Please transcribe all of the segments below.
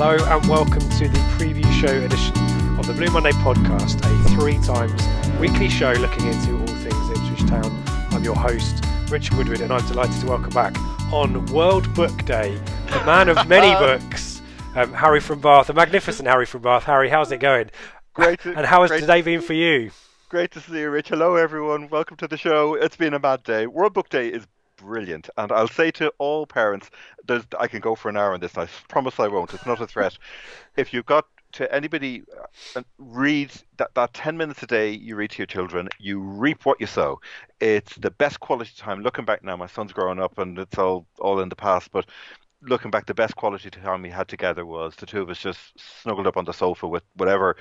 Hello and welcome to the preview show edition of the Blue Monday podcast, a 3 times weekly show looking into all things Ipswich Town. I'm your host, Richard Woodward, and I'm delighted to welcome back on World Book Day, the man of many books, Harry from Bath, the magnificent Harry from Bath. Harry, how's it going? Great. And how has today been for you? Great to see you, Rich. Hello, everyone. Welcome to the show. It's been a mad day. World Book Day is brilliant, and I'll say to all parents, I can go for an hour on this. I promise I won't. It's not a threat. If you've got to anybody read that 10 minutes a day you read to your children, you reap what you sow. It's the best quality time. Looking back now, my son's growing up and it's all in the past, but looking back, the best quality time we had together was the two of us just snuggled up on the sofa with whatever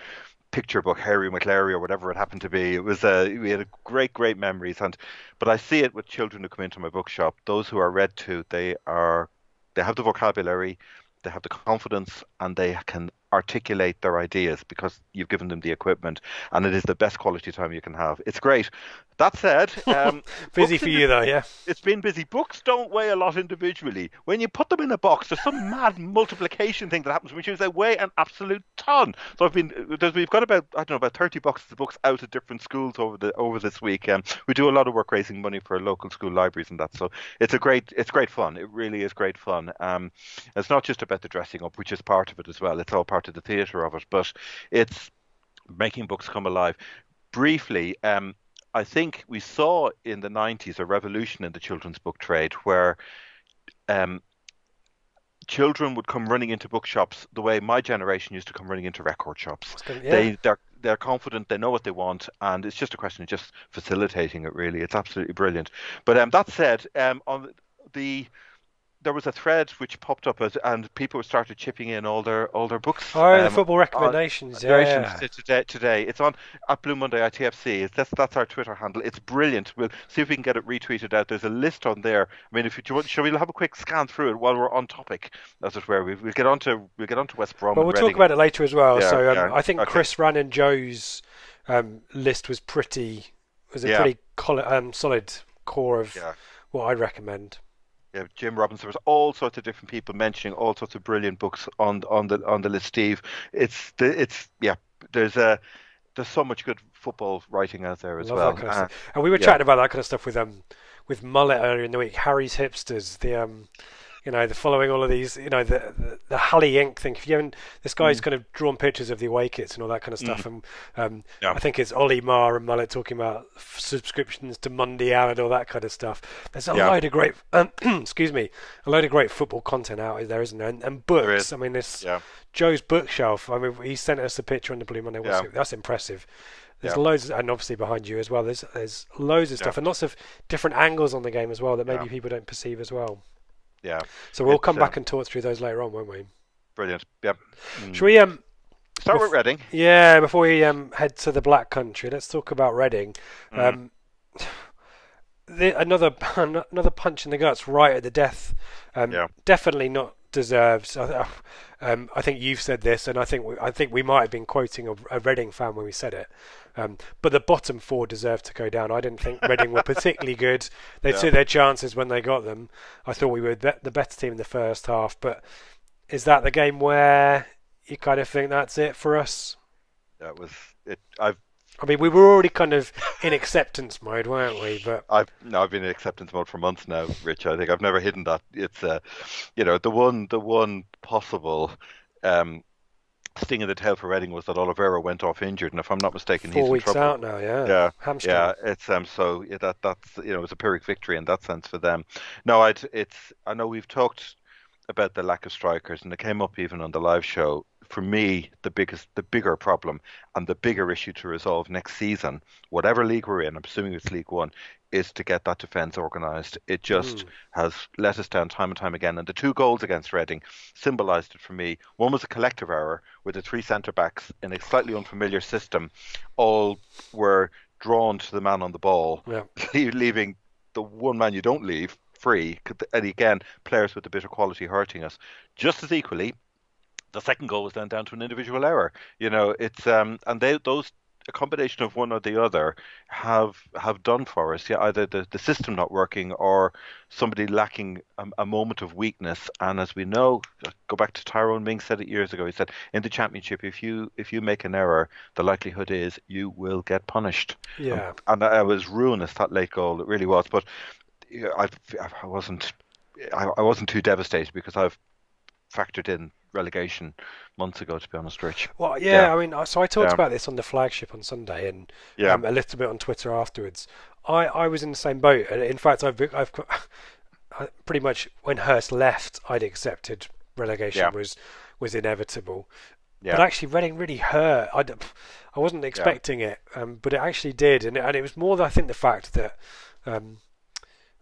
picture book, Harry McLary or whatever it happened to be. It was we had great memories, but I see it with children who come into my bookshop. Those who are read to, they have the vocabulary, they have the confidence, and they can articulate their ideas because you've given them the equipment, and it is the best quality time you can have. It's great. That said, busy for you though, yeah. It's been busy. Books don't weigh a lot individually. When you put them in a box, there's some mad multiplication thing that happens, which is they weigh an absolute ton. So we've got about 30 boxes of books out at different schools over this week. We do a lot of work raising money for local school libraries and that. So it's great fun. It really is great fun. It's not just about the dressing up, which is part of it as well. It's all part of the theatre of it, but it's making books come alive. Briefly, I think we saw in the 90s a revolution in the children's book trade where children would come running into bookshops the way my generation used to come running into record shops. Yeah. They're confident, they know what they want, and it's just a question of just facilitating it, really. It's absolutely brilliant. But that said, there was a thread which popped up and people started chipping in all their books. The football recommendations. Today. It's on at Blue Monday ITFC. That's our Twitter handle. It's brilliant. We'll see if we can get it retweeted out. There's a list on there. I mean, shall we have a quick scan through it while we're on topic, as it were? We'll get on to West Brom. Well, we'll talk about it later as well. Yeah, I think Chris Rann and Joe's list was a pretty solid core of what I'd recommend. Yeah, Jim Robinson. There was all sorts of different people mentioning all sorts of brilliant books on the list. Steve, there's so much good football writing out there as well. That kind of stuff. And we were chatting about that kind of stuff with Mullet earlier in the week. Harry's Hipsters, the following all of these, the Halley Inc. thing. If you haven't, this guy's kind of drawn pictures of the away kits and all that kind of stuff. And I think it's Ollie Marr and Mullet talking about subscriptions to Mundial and all that kind of stuff. There's a load of great, a load of great football content out there, isn't there? And books. I mean, Joe's bookshelf. I mean, he sent us a picture on the Blue Monday. That's impressive. There's loads, and obviously behind you as well. There's loads of stuff and lots of different angles on the game as well that maybe people don't perceive as well. Yeah. So we'll come back and talk through those later on, won't we? Brilliant. Yep. Shall we start with Reading? Yeah, before we head to the Black Country, let's talk about Reading. Another punch in the guts right at the death. Definitely not deserved. I think you've said this, and I think we might have been quoting a Reading fan when we said it. But the bottom 4 deserved to go down. I didn't think Reading were particularly good. They took their chances when they got them. I thought we were the better team in the first half. But is that the game where you kind of think that's it for us? That was it. I mean, we were already kind of in acceptance mode, weren't we? But I've been in acceptance mode for months now, Rich. I think I've never hidden that. It's the one possible sting in the tail for Reading was that Oliveira went off injured, and if I'm not mistaken, 4 he's weeks in trouble. out now. Yeah. Hamstring. Yeah. It's that's it was a Pyrrhic victory in that sense for them. No, I know we've talked about the lack of strikers, and it came up even on the live show. For me, the bigger problem and the bigger issue to resolve next season, whatever league we're in, I'm assuming it's League One, is to get that defence organised. It just has let us down time and time again. And the 2 goals against Reading symbolised it for me. One was a collective error with the 3 centre-backs in a slightly unfamiliar system. All were drawn to the man on the ball, leaving the one man you don't leave free. And again, players with a bit of quality hurting us. Just as equally, the second goal was then down to an individual error. It's those a combination of one or the other have done for us. Yeah, either the system not working or somebody lacking a moment of weakness. And as we know, go back to Tyrone Mings said it years ago. He said in the championship, if you make an error, the likelihood is you will get punished. Yeah. And I was ruinous that late goal. It really was. But yeah, I wasn't I wasn't too devastated because I've factored in relegation months ago, to be honest, Rich. Well, Yeah, yeah, I mean, so I talked yeah, about this on the flagship on Sunday and yeah, a little bit on Twitter afterwards. I was in the same boat. And in fact, pretty much when Hurst left, I'd accepted relegation yeah, was inevitable. But yeah, actually, Reading really hurt. I wasn't yeah. expecting it, but it actually did. And it was more than I think the fact that um,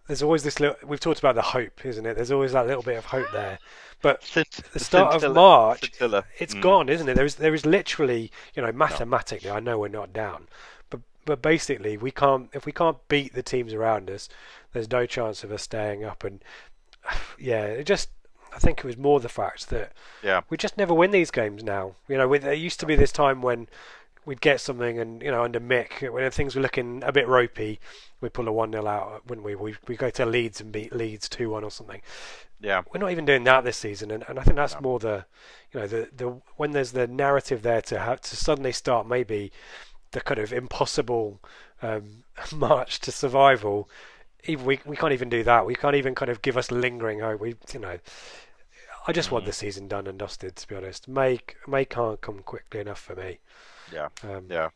there's always this little, we've talked about the hope, isn't it? There's always that little bit of hope there. But the The start of scintilla, March, scintilla. it's Mm, gone, isn't it? There is literally, no, mathematically, I know we're not down, but basically we can't if we can't beat the teams around us, there's no chance of us staying up. And yeah, I think it was more the fact that yeah, we just never win these games now. There used to be this time when we'd get something, and under Mick, when things were looking a bit ropey, we'd pull a 1-0 out, wouldn't we? We go to Leeds and beat Leeds 2-1 or something. yeah, We're not even doing that this season, and I think that's no, more the when there's the narrative there to have to suddenly start maybe the kind of impossible march to survival. Even we can't even do that. We can't even kind of give us lingering hope. I just want mm, the season done and dusted. To be honest, May can't come quickly enough for me. yeah, Um, yeah.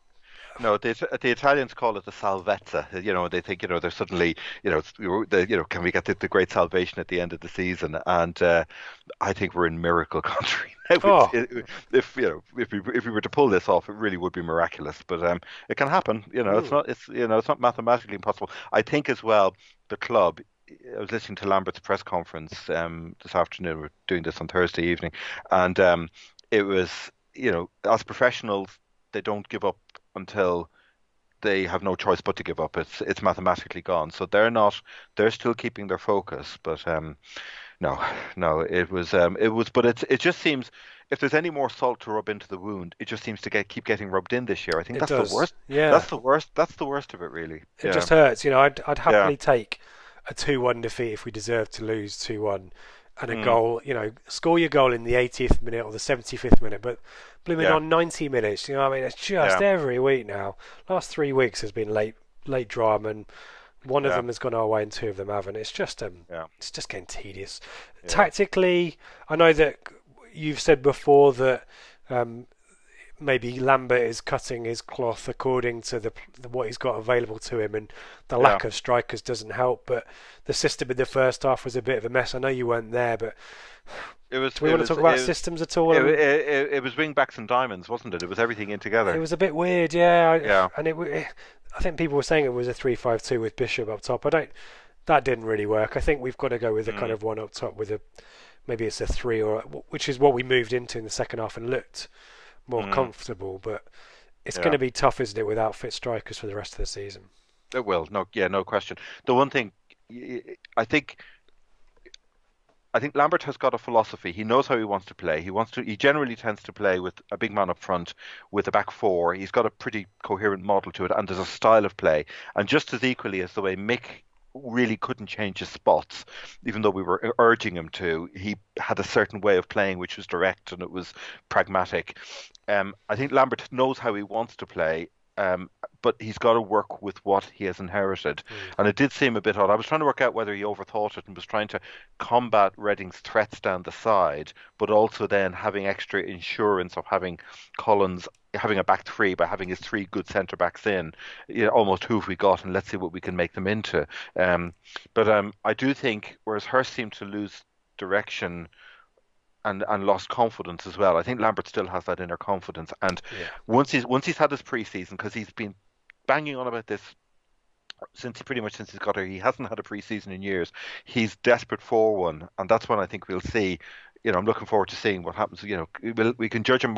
No, the Italians call it the salvezza. They think they're suddenly can we get the great salvation at the end of the season? And I think we're in miracle country now. oh, If we were to pull this off, it really would be miraculous. But it can happen. mm, It's not mathematically impossible. I think as well the club. I was listening to Lambert's press conference this afternoon. We're doing this on Thursday evening, and it was as professionals they don't give up until they have no choice but to give up. It's mathematically gone. So they're still keeping their focus. But no, no, it was. But it just seems if there's any more salt to rub into the wound, it just seems to keep getting rubbed in this year. I think it that's the does. worst. Yeah, That's the worst. That's the worst of it, really. it Yeah, just hurts. I'd yeah, happily take a 2-1 defeat if we deserve to lose 2-1, and a mm, goal. Score your goal in the 80th minute or the 75th minute, but blooming yeah, on 90 minutes. I mean, it's just yeah, every week now. Last 3 weeks has been late drama, and one of yeah, them has gone our way, and two of them haven't. yeah, It's just getting tedious. yeah, Tactically, I know that you've said before that um, maybe Lambert is cutting his cloth according to what he's got available to him, and the yeah. lack of strikers doesn't help. But the system in the first half was a bit of a mess. I know you weren't there, but It was do we it want to was talk about it, systems at all? it, it, it was wing backs and diamonds, wasn't it? It was everything in It together. was a bit weird, yeah. Yeah. And I think people were saying it was a 3-5-2 with Bishop up top. That didn't really work. I think we've got to go with a kind Mm, of one up top with maybe it's a three, which is what we moved into in the second half and looked more mm, comfortable. But it's going yeah. to be tough, isn't it, without fit strikers for the rest of the season? It will. No, yeah, no question. The one thing I think Lambert has got a philosophy. He knows how he wants to play. He generally tends to play with a big man up front with a back four. He's got a pretty coherent model to it, and there's a style of play. And just as equally as the way Mick really couldn't change his spots, even though we were urging him to, he had a certain way of playing which was direct and it was pragmatic. I think Lambert knows how he wants to play, but he's got to work with what he has inherited. Mm. And it did seem a bit odd. I was trying to work out whether he overthought it and was trying to combat Reading's threats down the side, but also then having extra insurance of having Collins having a back three by having his three good centre backs in. Almost who have we got, and let's see what we can make them into. But I do think, whereas Hurst seemed to lose direction and lost confidence as well. I think Lambert still has that inner confidence, and Yeah. once he's had his pre-season, because he's been banging on about this since he's got here. He hasn't had a pre-season in years. He's desperate for one, and that's when I think we'll see. I'm looking forward to seeing what happens. We can judge him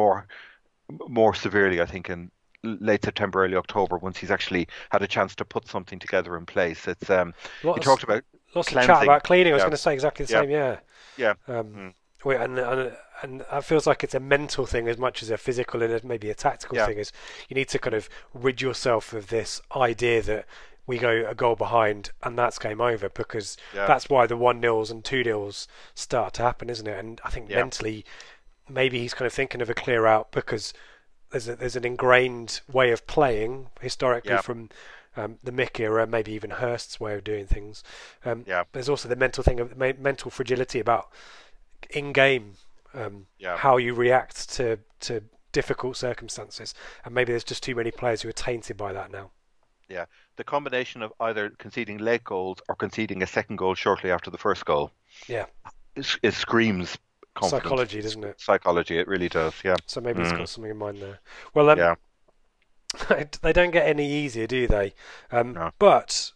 more severely, I think, in late September, early October, once he's actually had a chance to put something together in place. You Lots, talked about lots of chat cleansing. about cleaning. I was Yeah, going to say exactly the yeah, same. Yeah. yeah. Um, Mm, and and that feels like it's a mental thing as much as a physical and maybe a tactical thing. Is you need to kind of rid yourself of this idea that we go a goal behind and that's game over, because that's why the 1-0s and 2-0s start to happen, isn't it? And I think mentally, maybe he's kind of thinking of a clear out, because there's an ingrained way of playing historically from the Mick era, maybe even Hurst's way of doing things. There's also the mental thing of mental fragility about in-game, how you react to difficult circumstances, and maybe there's just too many players who are tainted by that now. Yeah, the combination of either conceding late goals or conceding a second goal shortly after the first goal. Yeah, it screams confidence. Psychology, doesn't it? Psychology, it really does. Yeah. So maybe he's got something in mind there. Well, they don't get any easier, do they? No. But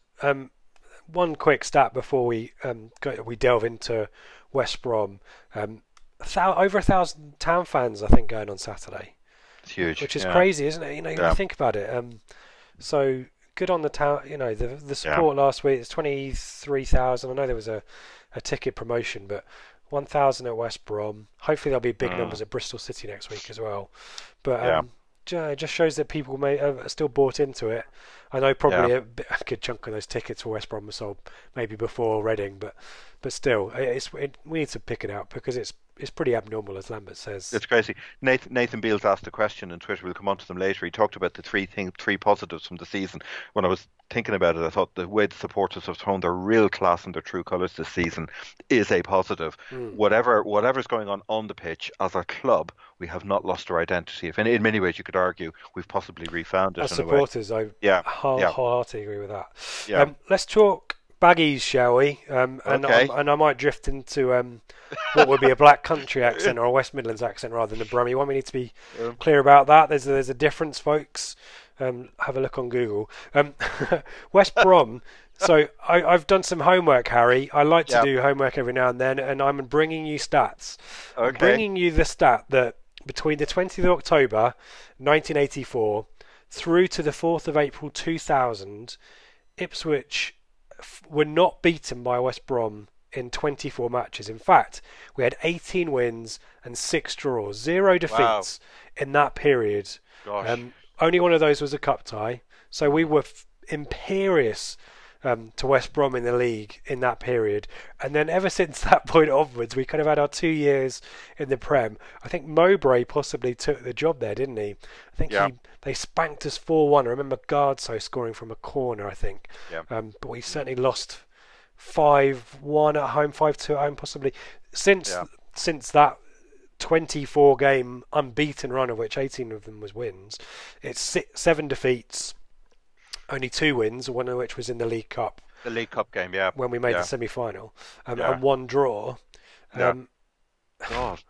one quick stat before we delve into West Brom. Over 1,000 Town fans, I think, going on Saturday. It's huge, which is crazy, isn't it? You think about it. So good on the Town. The support last week. It's 23,000. I know there was a ticket promotion, but 1,000 at West Brom. Hopefully there'll be big numbers at Bristol City next week as well. But it just shows that people are still bought into it. I know probably a good chunk of those tickets for West Brom were sold maybe before Reading, but still, we need to pick it out, because it's pretty abnormal, as Lambert says. It's crazy. Nathan Beals asked a question on Twitter. We'll come on to them later. He talked about the three positives from the season. When I was thinking about it, I thought the way the supporters have shown their real class and their true colours this season is a positive. Whatever's going on the pitch, as a club, we have not lost our identity. If in many ways you could argue we've possibly refound it. As supporters, I wholeheartedly agree with that. Yeah. Let's talk baggies, shall we? And I might drift into what would be a Black Country accent or a West Midlands accent rather than a Brummy one. We need to be clear about that. There's a difference, folks. Have a look on Google. West Brom. So I've done some homework, Harry. I like to do homework every now and then, and I'm bringing you stats. Okay. I'm bringing you the stat that between the 20th of October 1984 through to the 4th of April 2000, Ipswich were not beaten by West Brom in 24 matches. In fact, we had 18 wins and 6 draws, 0 defeats in that period. Gosh. Only one of those was a cup tie, so we were imperious to West Brom in the league in that period. And then ever since that point onwards, we kind of had our 2 years in the Prem. I think Mowbray possibly took the job there, didn't he? I think they spanked us 4-1. I remember Gardso scoring from a corner, I think. Yeah. But we certainly lost 5-1 at home, 5-2 at home, possibly. Since that 24 game unbeaten run, of which 18 of them was wins, it's 7 defeats, only 2 wins, one of which was in the League Cup. The League Cup game, when we made the semi-final, and 1 draw. God.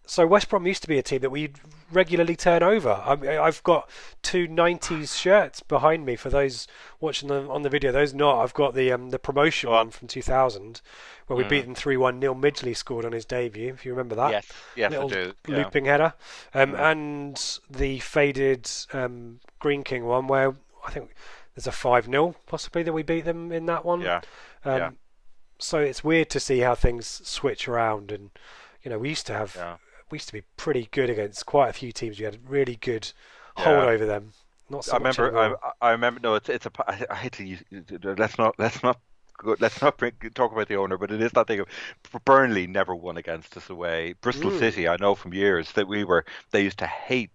So West Brom used to be a team that we regularly turn over. I've got 2 90s shirts behind me for those watching them on the video. Those not. I've got the promotion one from 2000, where we beat them 3-1. Neil Midgley scored on his debut, if you remember that. Yes, little I do. Looping header. And the faded Green King one, where I think there's a 5-0 possibly that we beat them in that one. So it's weird to see how things switch around, and we used to have. We used to be pretty good against quite a few teams. We had really good hold over them. Not so much anymore. I remember. No, it's a. I hate to use. Let's not talk about the owner, but it is that thing of Burnley never won against us away. Bristol City, I know from years that they used to hate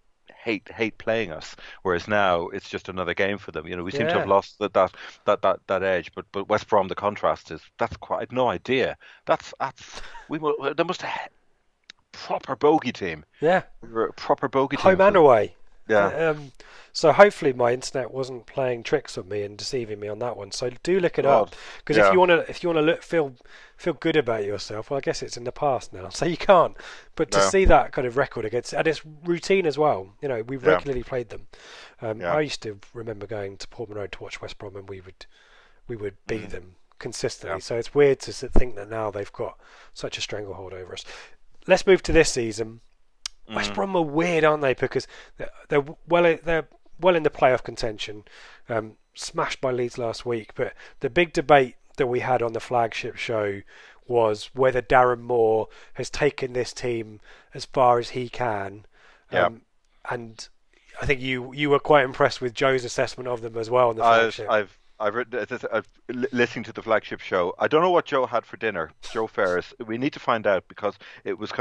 playing us, whereas now it's just another game for them. We seem to have lost that edge. But West Brom, the contrast is that's quite. I had no idea. They must have. Proper bogey team. Yeah. We were a proper bogey team. Home and away. Yeah. So hopefully my internet wasn't playing tricks on me and deceiving me on that one. So do look it up, because if you want to feel good about yourself, well, I guess it's in the past now, so you can't. But to see that kind of record against, and it's routine as well. We regularly played them. I used to remember going to Portman Road to watch West Brom, and we would beat them consistently. So it's weird to think that now they've got such a stranglehold over us. Let's move to this season. West Brom are weird, aren't they? Because they're well in the playoff contention, smashed by Leeds last week. But the big debate that we had on the flagship show was whether Darren Moore has taken this team as far as he can. Yeah. And I think you were quite impressed with Joe's assessment of them as well on the flagship. I've written, listening to the flagship show. I don't know what Joe had for dinner, Joe Ferris. We need to find out because it was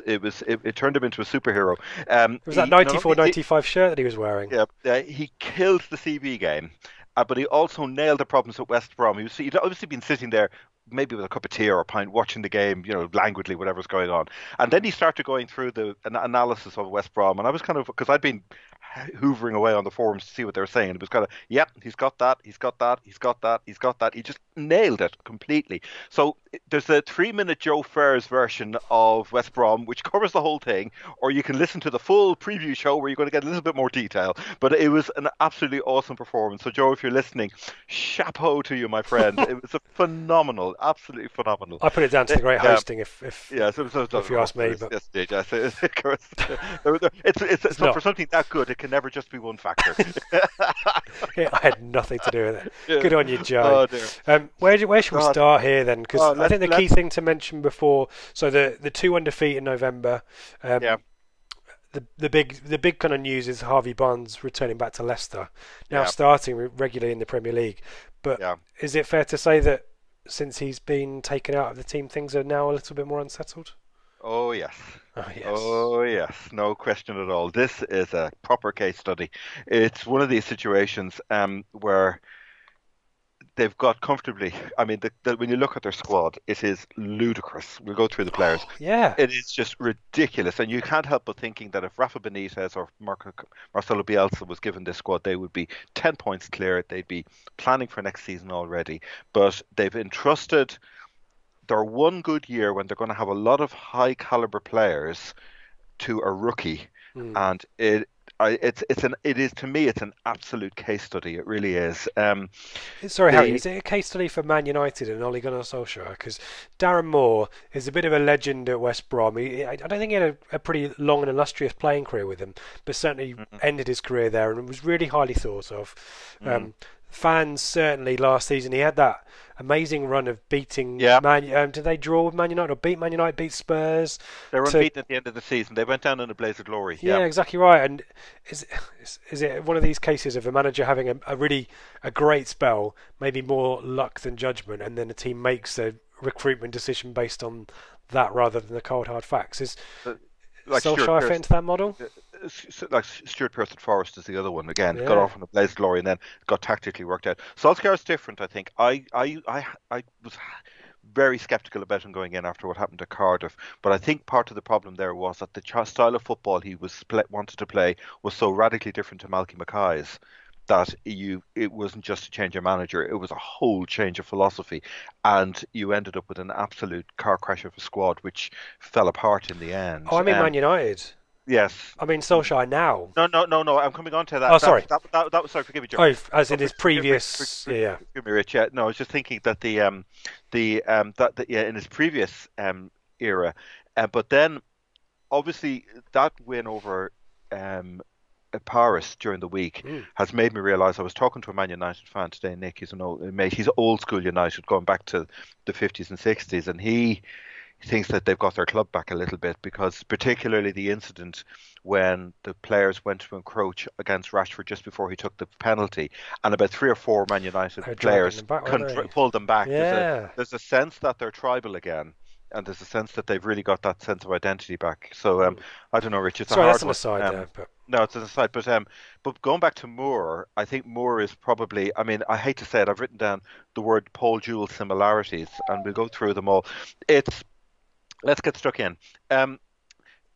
it turned him into a superhero. It was that 94-95 shirt that he was wearing. Yeah, he killed the CB game, but he also nailed the problems at West Brom. He'd obviously been sitting there, maybe with a cup of tea or a pint, watching the game, languidly, whatever's going on. And then he started going through the analysis of West Brom, and I was kind of, because I'd been hoovering away on the forums to see what they were saying. It was kind of, yep, he's got that, he's got that, he's got that, he's got that. He just nailed it completely. So there's a 3-minute Joe Ferris version of West Brom, which covers the whole thing, or you can listen to the full preview show where you're going to get a little bit more detail. But it was an absolutely awesome performance. So Joe, if you're listening, chapeau to you, my friend. It was a phenomenal, absolutely phenomenal. I put it down to the great hosting if you ask me. But yes, it's not for something that good. It can never just be one factor. Yeah, I had nothing to do with it. Yeah. Good on you, Joe. Oh, dear. Where should we start here then? Because I think the key thing to mention before, so the 2 undefeated in November. The big kind of news is Harvey Barnes returning back to Leicester, now starting regularly in the Premier League. But is it fair to say that since he's been taken out of the team, things are now a little bit more unsettled? Oh yes. Oh yes. Oh yes, no question at all. This is a proper case study. It's one of these situations where they've got comfortably. I mean, when you look at their squad, it is ludicrous. We'll go through the players. Yeah. It is just ridiculous, and you can't help but thinking that if Rafa Benitez or Marcelo Bielsa was given this squad, they would be 10 points clear. They'd be planning for next season already. But they've entrusted their one good year when they're going to have a lot of high caliber players to a rookie, and it is to me it's an absolute case study. It really is. Sorry, Harry, is it a case study for Man United and Ole Gunnar Solskjaer? Because Darren Moore is a bit of a legend at West Brom. I don't think he had a pretty long and illustrious playing career with them, but certainly ended his career there and was really highly thought of. Fans certainly last season he had that amazing run of beating Man. Did they draw with Man United or beat Man United? Beat Spurs? They were unbeaten at the end of the season. They went down in a blaze of glory. Yeah, exactly right. And is it one of these cases of a manager having a great spell, maybe more luck than judgment, and then the team makes a recruitment decision based on that rather than the cold hard facts? Is Solskjaer fit into that model? Like Stuart Pearce at Forest is the other one. Again, got off in a blaze of glory and then got tactically worked out. Solskjaer's different, I think. I was very sceptical about him going in after what happened to Cardiff, but I think part of the problem there was that the style of football he wanted to play was so radically different to Malky Mackay's that it wasn't just a change of manager, it was a whole change of philosophy, and you ended up with an absolute car crash of a squad which fell apart in the end. Oh, I mean Man United. Yes. I mean Solskjaer now. No. I'm coming on to that. Oh, sorry. That was sorry. Forgive me, Joe. Oh, as in his previous. Forgive me, Rich. Yeah. No, I was just thinking that in his previous era, but then obviously that win over Paris during the week has made me realise. I was talking to a Man United fan today, Nick. He's an old mate. He's old school United, going back to the 50s and 60s, and he thinks that they've got their club back a little bit, because particularly the incident when the players went to encroach against Rashford just before he took the penalty, and about 3 or 4 Man United players pulled them back. Yeah. There's a sense that they're tribal again, and there's a sense that they've really got that sense of identity back. So I don't know, Rich. It's a hard one. Aside there, but... No, it's an aside. But going back to Moore, I think Moore is probably. I mean, I hate to say it. I've written down the word Paul Jewell similarities, and we'll go through them all. Let's get stuck in.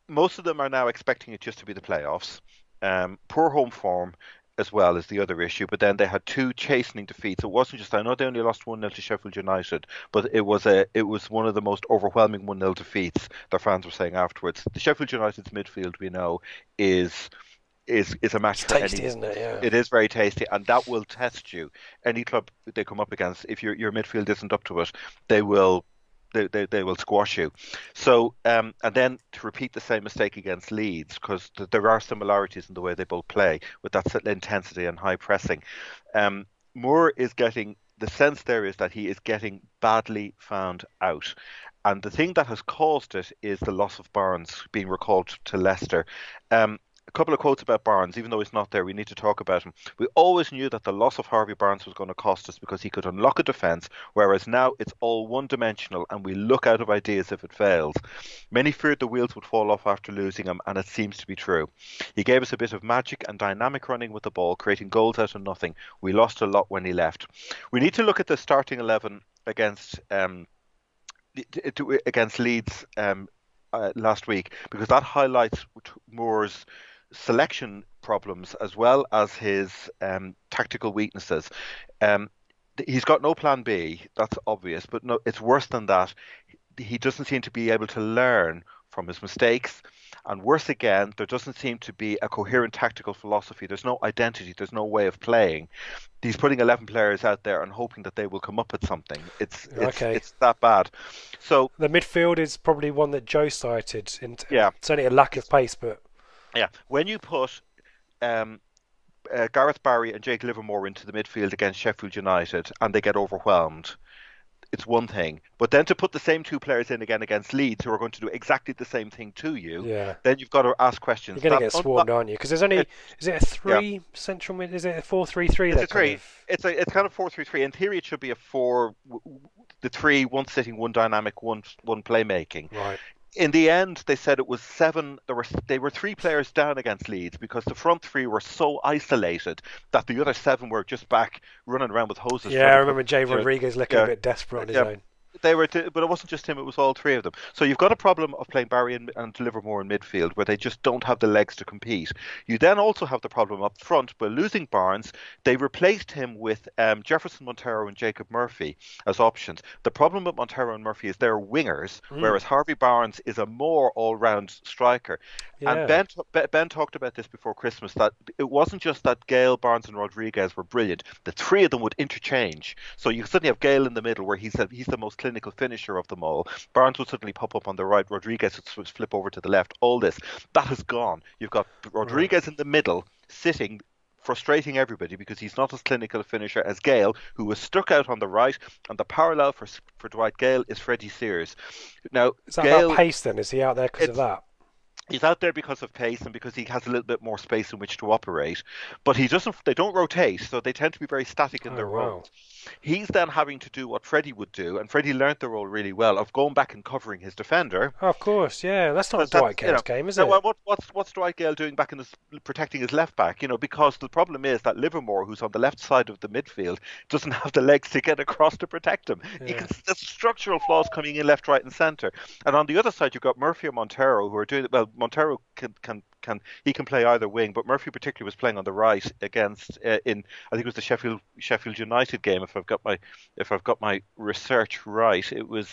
Most of them are now expecting it just to be the playoffs. Poor home form as well is the other issue. But then they had 2 chastening defeats. It wasn't just. I know they only lost 1-0 to Sheffield United, but it was one of the most overwhelming 1-0 defeats. Their fans were saying afterwards. The Sheffield United's midfield, we know, is a match for tasty, any. Isn't it? Yeah. It is very tasty, and that will test you. Any club they come up against, if your midfield isn't up to it, they will squash you. So and then to repeat the same mistake against Leeds, because there are similarities in the way they both play with that intensity and high pressing. Moore is getting the sense there is that he is getting badly found out. And the thing that has caused it is the loss of Barnes being recalled to Leicester. A couple of quotes about Barnes, even though he's not there, we need to talk about him. We always knew that the loss of Harvey Barnes was going to cost us because he could unlock a defence, whereas now it's all one-dimensional and we look out of ideas if it fails. Many feared the wheels would fall off after losing him, and it seems to be true. He gave us a bit of magic and dynamic running with the ball, creating goals out of nothing. We lost a lot when he left. We need to look at the starting 11 against Leeds last week, because that highlights Moore's selection problems as well as his tactical weaknesses. He's got no plan B, that's obvious, but no, it's worse than that. He doesn't seem to be able to learn from his mistakes, and worse again, there doesn't seem to be a coherent tactical philosophy. There's no identity, there's no way of playing. He's putting 11 players out there and hoping that they will come up with something. It's that bad. So the midfield is probably one that Joe cited. Yeah, it's only a lack of pace, but yeah, when you put Gareth Barry and Jake Livermore into the midfield against Sheffield United and they get overwhelmed, it's one thing. But then to put the same two players in again against Leeds, who are going to do exactly the same thing to you, then you've got to ask questions. You're going to get swarmed, aren't you? Because there's only is it a three central mid? Is it a 4-3-3? It's a three. It's kind of 4-3-3. In theory, it should be a 4. The three, one sitting, one dynamic, one playmaking. Right. In the end, they said it was 7. They were 3 players down against Leeds because the front 3 were so isolated that the other 7 were just back running around with hoses. Yeah, I remember Jay Rodriguez looking a bit desperate on his own. They were, but it wasn't just him; it was all 3 of them. So you've got a problem of playing Barry and Livermore in midfield, where they just don't have the legs to compete. You then also have the problem up front. By losing Barnes, they replaced him with Jefferson Montero and Jacob Murphy as options. The problem with Montero and Murphy is they're wingers, whereas Harvey Barnes is a more all-round striker. Yeah. And Ben talked about this before Christmas, that it wasn't just that Gale, Barnes and Rodriguez were brilliant. The 3 of them would interchange. So you suddenly have Gale in the middle, where he's the most clinical finisher of them all. Barnes would suddenly pop up on the right, Rodriguez would flip over to the left. All this, that has gone. You've got Rodriguez in the middle, sitting, frustrating everybody because he's not as clinical a finisher as Gale, who was stuck out on the right, and the parallel for Dwight Gale is Freddie Sears. Now, is that about pace then? Is he out there because of that? He's out there because of pace and because he has a little bit more space in which to operate. But they don't rotate, so they tend to be very static in their role. He's then having to do what Freddie would do, and Freddie learnt the role really well, of going back and covering his defender. Oh, of course, yeah. That's not Dwight Gale's game, is it? What's Dwight Gale doing back in protecting his left back? Because the problem is that Livermore, who's on the left side of the midfield, doesn't have the legs to get across to protect him. Yeah. There's structural flaws coming in left, right and centre. And on the other side, you've got Murphy and Montero, who are doing well. Montero can play either wing, but Murphy particularly was playing on the right against I think it was the Sheffield United game, if I've got my research right. It was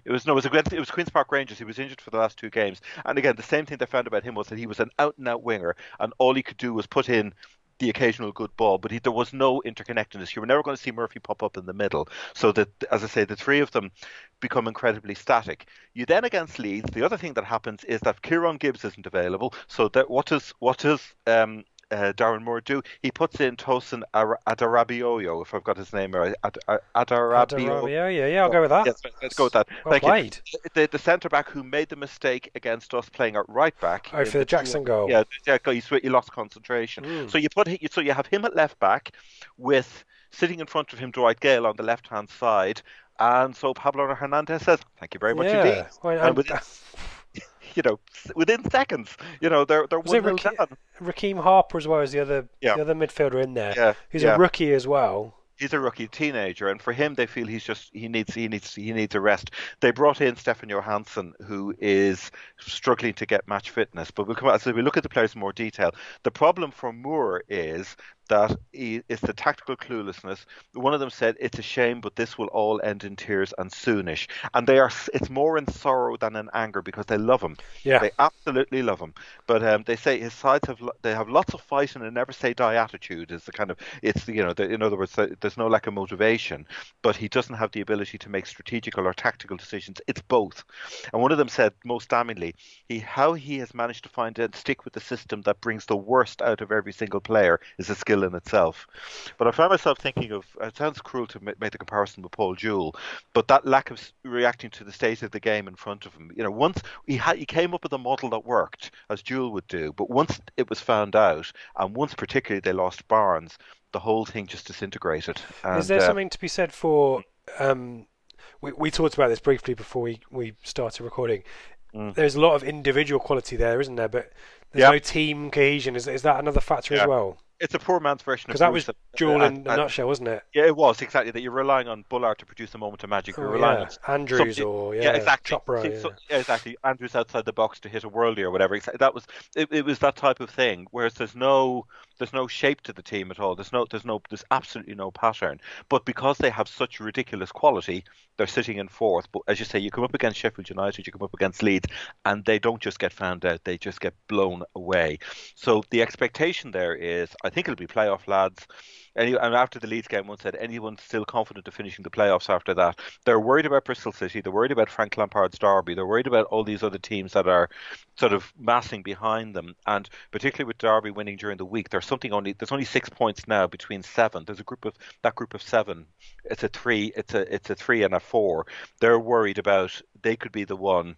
Queen's Park Rangers. He was injured for the last 2 games, and again the same thing they found about him was that he was an out and out winger, and all he could do was put in the occasional good ball, but there was no interconnectedness. You were never going to see Murphy pop up in the middle. So that, as I say, the 3 of them become incredibly static. You then against Leeds, the other thing that happens is that Kieran Gibbs isn't available. So that what does Darren Moore do? He puts in Tosin Adarabioyo, if I've got his name right. Adarabioyo, yeah, I'll go with that. Yes, let's go with that. Well played. The centre back who made the mistake against us playing at right back. Oh, for the Jackson goal. Yeah, he lost concentration. So you have him at left back, with sitting in front of him Dwight Gale on the left hand side, and so Pablo Hernandez says, "Thank you very much indeed." Well, within seconds, they're one down. Raheem Harper as well as the other midfielder in there, who's a rookie as well. He's a rookie teenager, and for him, they feel he needs a rest. They brought in Stefan Johansson, who is struggling to get match fitness. But as we look at the players in more detail, the problem for Moore is that it's the tactical cluelessness. One of them said, "It's a shame, but this will all end in tears and soonish." And it's more in sorrow than in anger, because they love him. Yeah, they absolutely love him. But they say his sides have lots of fight and a never say die attitude. Is the kind of in other words, there's no lack of motivation, but he doesn't have the ability to make strategical or tactical decisions. It's both. And one of them said most damningly, how he has managed to find and stick with the system that brings the worst out of every single player is a skill skill in itself. But I found myself thinking of, it sounds cruel to make the comparison with Paul Jewell, but that lack of reacting to the state of the game in front of him. Once he came up with a model that worked, as Jewell would do, but once it was found out, and once particularly they lost Barnes, the whole thing just disintegrated. And, is there something to be said for? We talked about this briefly before we started recording. There's a lot of individual quality there, isn't there? But there's no team cohesion. Is that another factor as well? It's a poor man's version of because that was Jewell in a nutshell, wasn't it? Yeah, it was exactly that. You're relying on Bullard to produce a moment of magic. You're relying on Andrews exactly. Chopra, exactly. Andrews outside the box to hit a worldie or whatever. That was it. Was that type of thing. Whereas there's no shape to the team at all. There's absolutely no pattern. But because they have such ridiculous quality, they're sitting in fourth. But as you say, you come up against Sheffield United, you come up against Leeds, and they don't just get found out. They just get blown away. So the expectation there is, I think it'll be playoff lads. And after the Leeds game, one said, anyone still confident of finishing the playoffs after that? They're worried about Bristol City. They're worried about Frank Lampard's Derby. They're worried about all these other teams that are sort of massing behind them. And particularly with Derby winning during the week, there's only 6 points now between seven. There's that group of seven. It's a three and a four. They're worried about they could be the one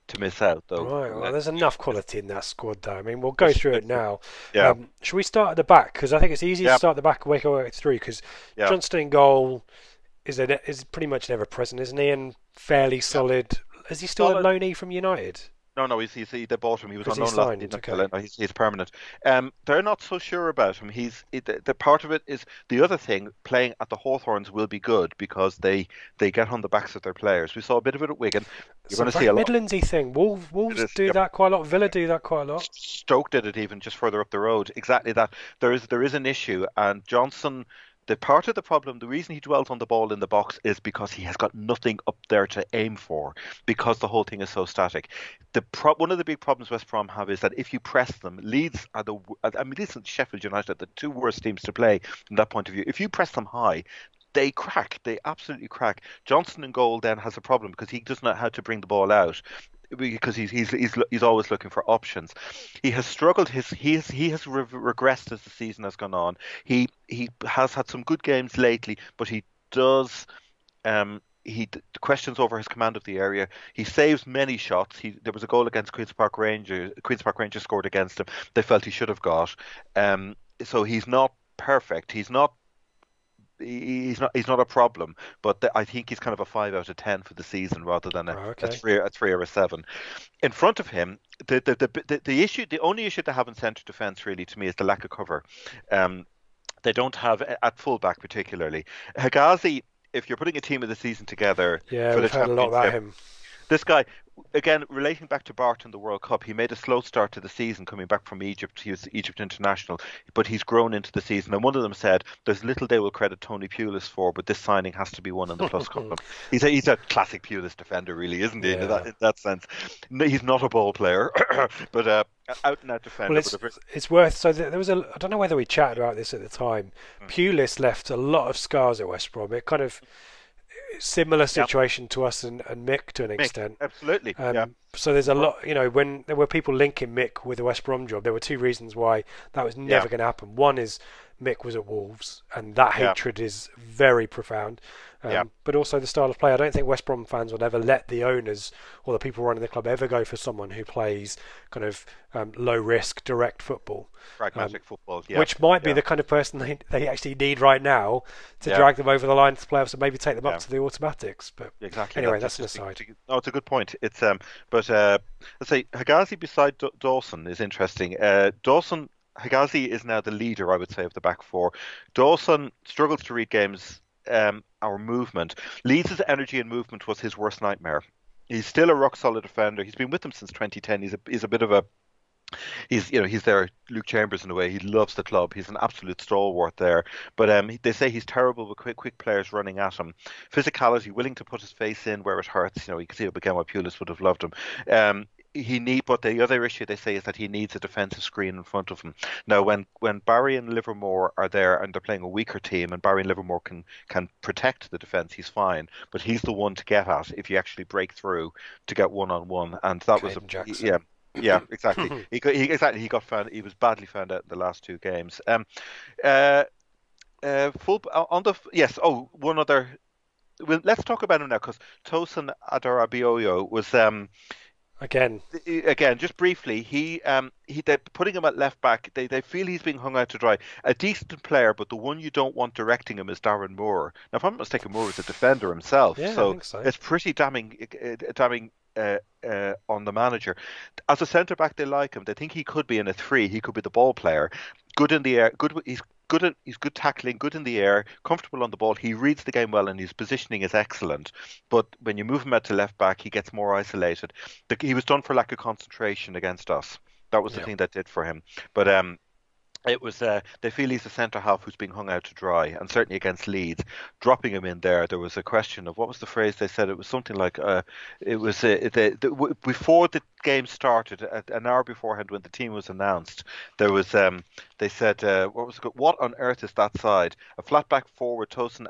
to miss out, though. Right, well, there's enough quality in that squad, though. I mean, we'll go through it now. Yeah. Should we start at the back? Because I think it's easy to start at the back and work our way through, because Johnston in goal is pretty much never present, isn't he? And fairly solid. Is he still a loanee from United? No, they bought him. He was on loan last year. Okay. He's permanent. They're not so sure about him. The part of it is the other thing. Playing at the Hawthorns will be good because they get on the backs of their players. We saw a bit of it at Wigan. You're going to see a lot. Midlandsy thing. Wolves do that quite a lot. Villa do that quite a lot. Stoke did it even just further up the road. Exactly that. There is an issue, and Johnson. The part of the problem, the reason he dwells on the ball in the box is because he has got nothing up there to aim for, because the whole thing is so static. One of the big problems West Brom have is that if you press them, Leeds are Leeds and Sheffield United are the two worst teams to play from that point of view. If you press them high, they crack. They absolutely crack. Johnson in goal then has a problem because he doesn't know how to bring the ball out, because he's always looking for options. He has struggled. He has regressed as the season has gone on. He has had some good games lately, but he does. He questions over his command of the area. He saves many shots. There was a goal against Queens Park Rangers. Queens Park Rangers scored against him. They felt he should have got. So he's not perfect. He's not a problem, but I think he's kind of a 5 out of 10 for the season rather than a 3 or a 7. In front of him, the only issue they have in centre defence really to me is the lack of cover. They don't have at fullback particularly. Higazi, if you're putting a team of the season together, for we've heard a lot about him. This guy, again, relating back to Bart in the World Cup, he made a slow start to the season coming back from Egypt. He was Egypt international, but he's grown into the season. And one of them said, there's little they will credit Tony Pulis for, but this signing has to be one in the plus column. He's a classic Pulis defender, really, isn't he, in that sense? He's not a ball player, but out and out defender. Well, it's worth, so there was I don't know whether we chatted about this at the time. Pulis left a lot of scars at West Brom. It kind of... similar situation to us and Mick to an extent. Absolutely. So there's a lot, when there were people linking Mick with the West Brom job, there were two reasons why that was never going to happen. One is Mick was at Wolves, and that hatred is very profound. But also the style of play. I don't think West Brom fans would ever let the owners or the people running the club ever go for someone who plays kind of low risk, direct football. Pragmatic football, which might be the kind of person they actually need right now to drag them over the line to the playoffs and maybe take them up to the automatics. But exactly. Anyway, that's an aside. It's a good point. It's let's say Higazi beside Dawson is interesting. Higazi is now the leader, I would say, of the back four. Dawson struggles to read games. Our movement. Leeds' energy and movement was his worst nightmare. He's still a rock solid defender. He's been with them since 2010. He's a bit of a he's their Luke Chambers in a way. He loves the club. He's an absolute stalwart there. But they say he's terrible with quick players running at him. Physicality, willing to put his face in where it hurts. You can see again why Pulis would have loved him. But the other issue they say is that he needs a defensive screen in front of him. Now, when Barry and Livermore are there and they're playing a weaker team, and Barry and Livermore can protect the defence, he's fine. But he's the one to get at if you actually break through to get 1-on-1, and that was Yeah, exactly. He got found. He was badly found out in the last two games. Uh, full on the yes. Oh, one other. Well, let's talk about him now because Tosin Adarabioyo was Again, again, just briefly, they're putting him at left back. They feel he's being hung out to dry. A decent player, but the one you don't want directing him is Darren Moore. Now, if I'm not mistaken, Moore is a defender himself, yeah, I so think so. it's pretty damning on the manager. As a centre back, they like him. They think he could be in a three. He could be the ball player. Good in the air. He's good tackling, good in the air, comfortable on the ball. He reads the game well, and his positioning is excellent. But when you move him out to left back, he gets more isolated. He was done for lack of concentration against us. That was the thing that did for him. But it was they feel he's a centre half who's being hung out to dry, and certainly against Leeds, dropping him in there was a question of what was the phrase they said. It was something like before the game started, an hour beforehand when the team was announced, there was they said what on earth is that side? A flat back forward, Tosin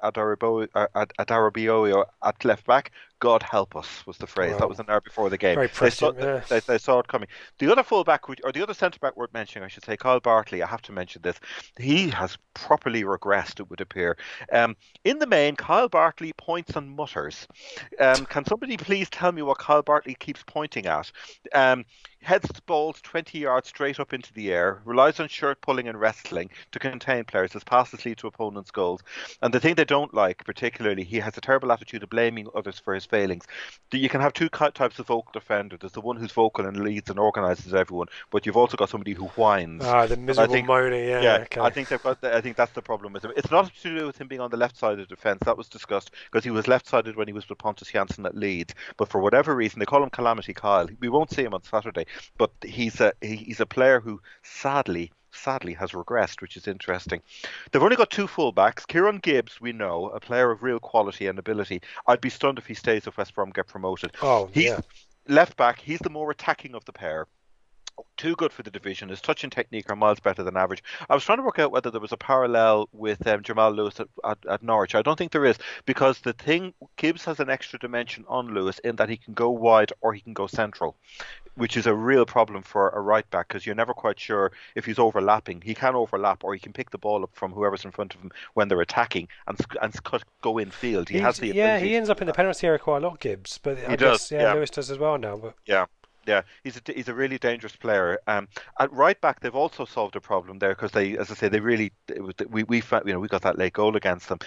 Adarabioyo at left back. God help us was the phrase. Wow. That was an hour before the game. Very prescient, They saw it coming. The other fullback, or the other centre back worth mentioning, I should say, Kyle Bartley. I have to mention this. He has properly regressed, it would appear. In the main, Kyle Bartley points and mutters. Can somebody please tell me what Kyle Bartley keeps pointing at? Heads the balls 20 yards straight up into the air, relies on shirt pulling and wrestling to contain players as passes lead to opponents' goals. And the thing they don't like, particularly, he has a terrible attitude of blaming others for his failings. You can have two types of vocal defender. There's the one who's vocal and leads and organises everyone, but you've also got somebody who whines. The miserable moaning. Yeah, okay. I think I think that's the problem with him. It's not to do with him being on the left side of the defence. That was discussed because he was left-sided when he was with Pontus Jansson at Leeds. But for whatever reason, they call him Calamity Kyle. We won't see him on Saturday, but he's a player who sadly has regressed, which is interesting. They've only got two fullbacks. Kieran Gibbs, we know, a player of real quality and ability. I'd be stunned if he stays if West Brom get promoted. He's left back. He's the more attacking of the pair. Too good for the division. His touch and technique are miles better than average. I was trying to work out whether there was a parallel with Jamal Lewis at Norwich. I don't think there is, because the thing, Gibbs has an extra dimension on Lewis in that he can go wide or he can go central, which is a real problem for a right back because you're never quite sure if he's overlapping. He can overlap or he can pick the ball up from whoever's in front of him when they're attacking and go in field. He has the ability. He ends up in the penalty area quite a lot, Gibbs, but I guess Lewis does as well now. But yeah, he's a really dangerous player. At right back, they've also solved a problem there because they, as I say, we found, we got that late goal against them.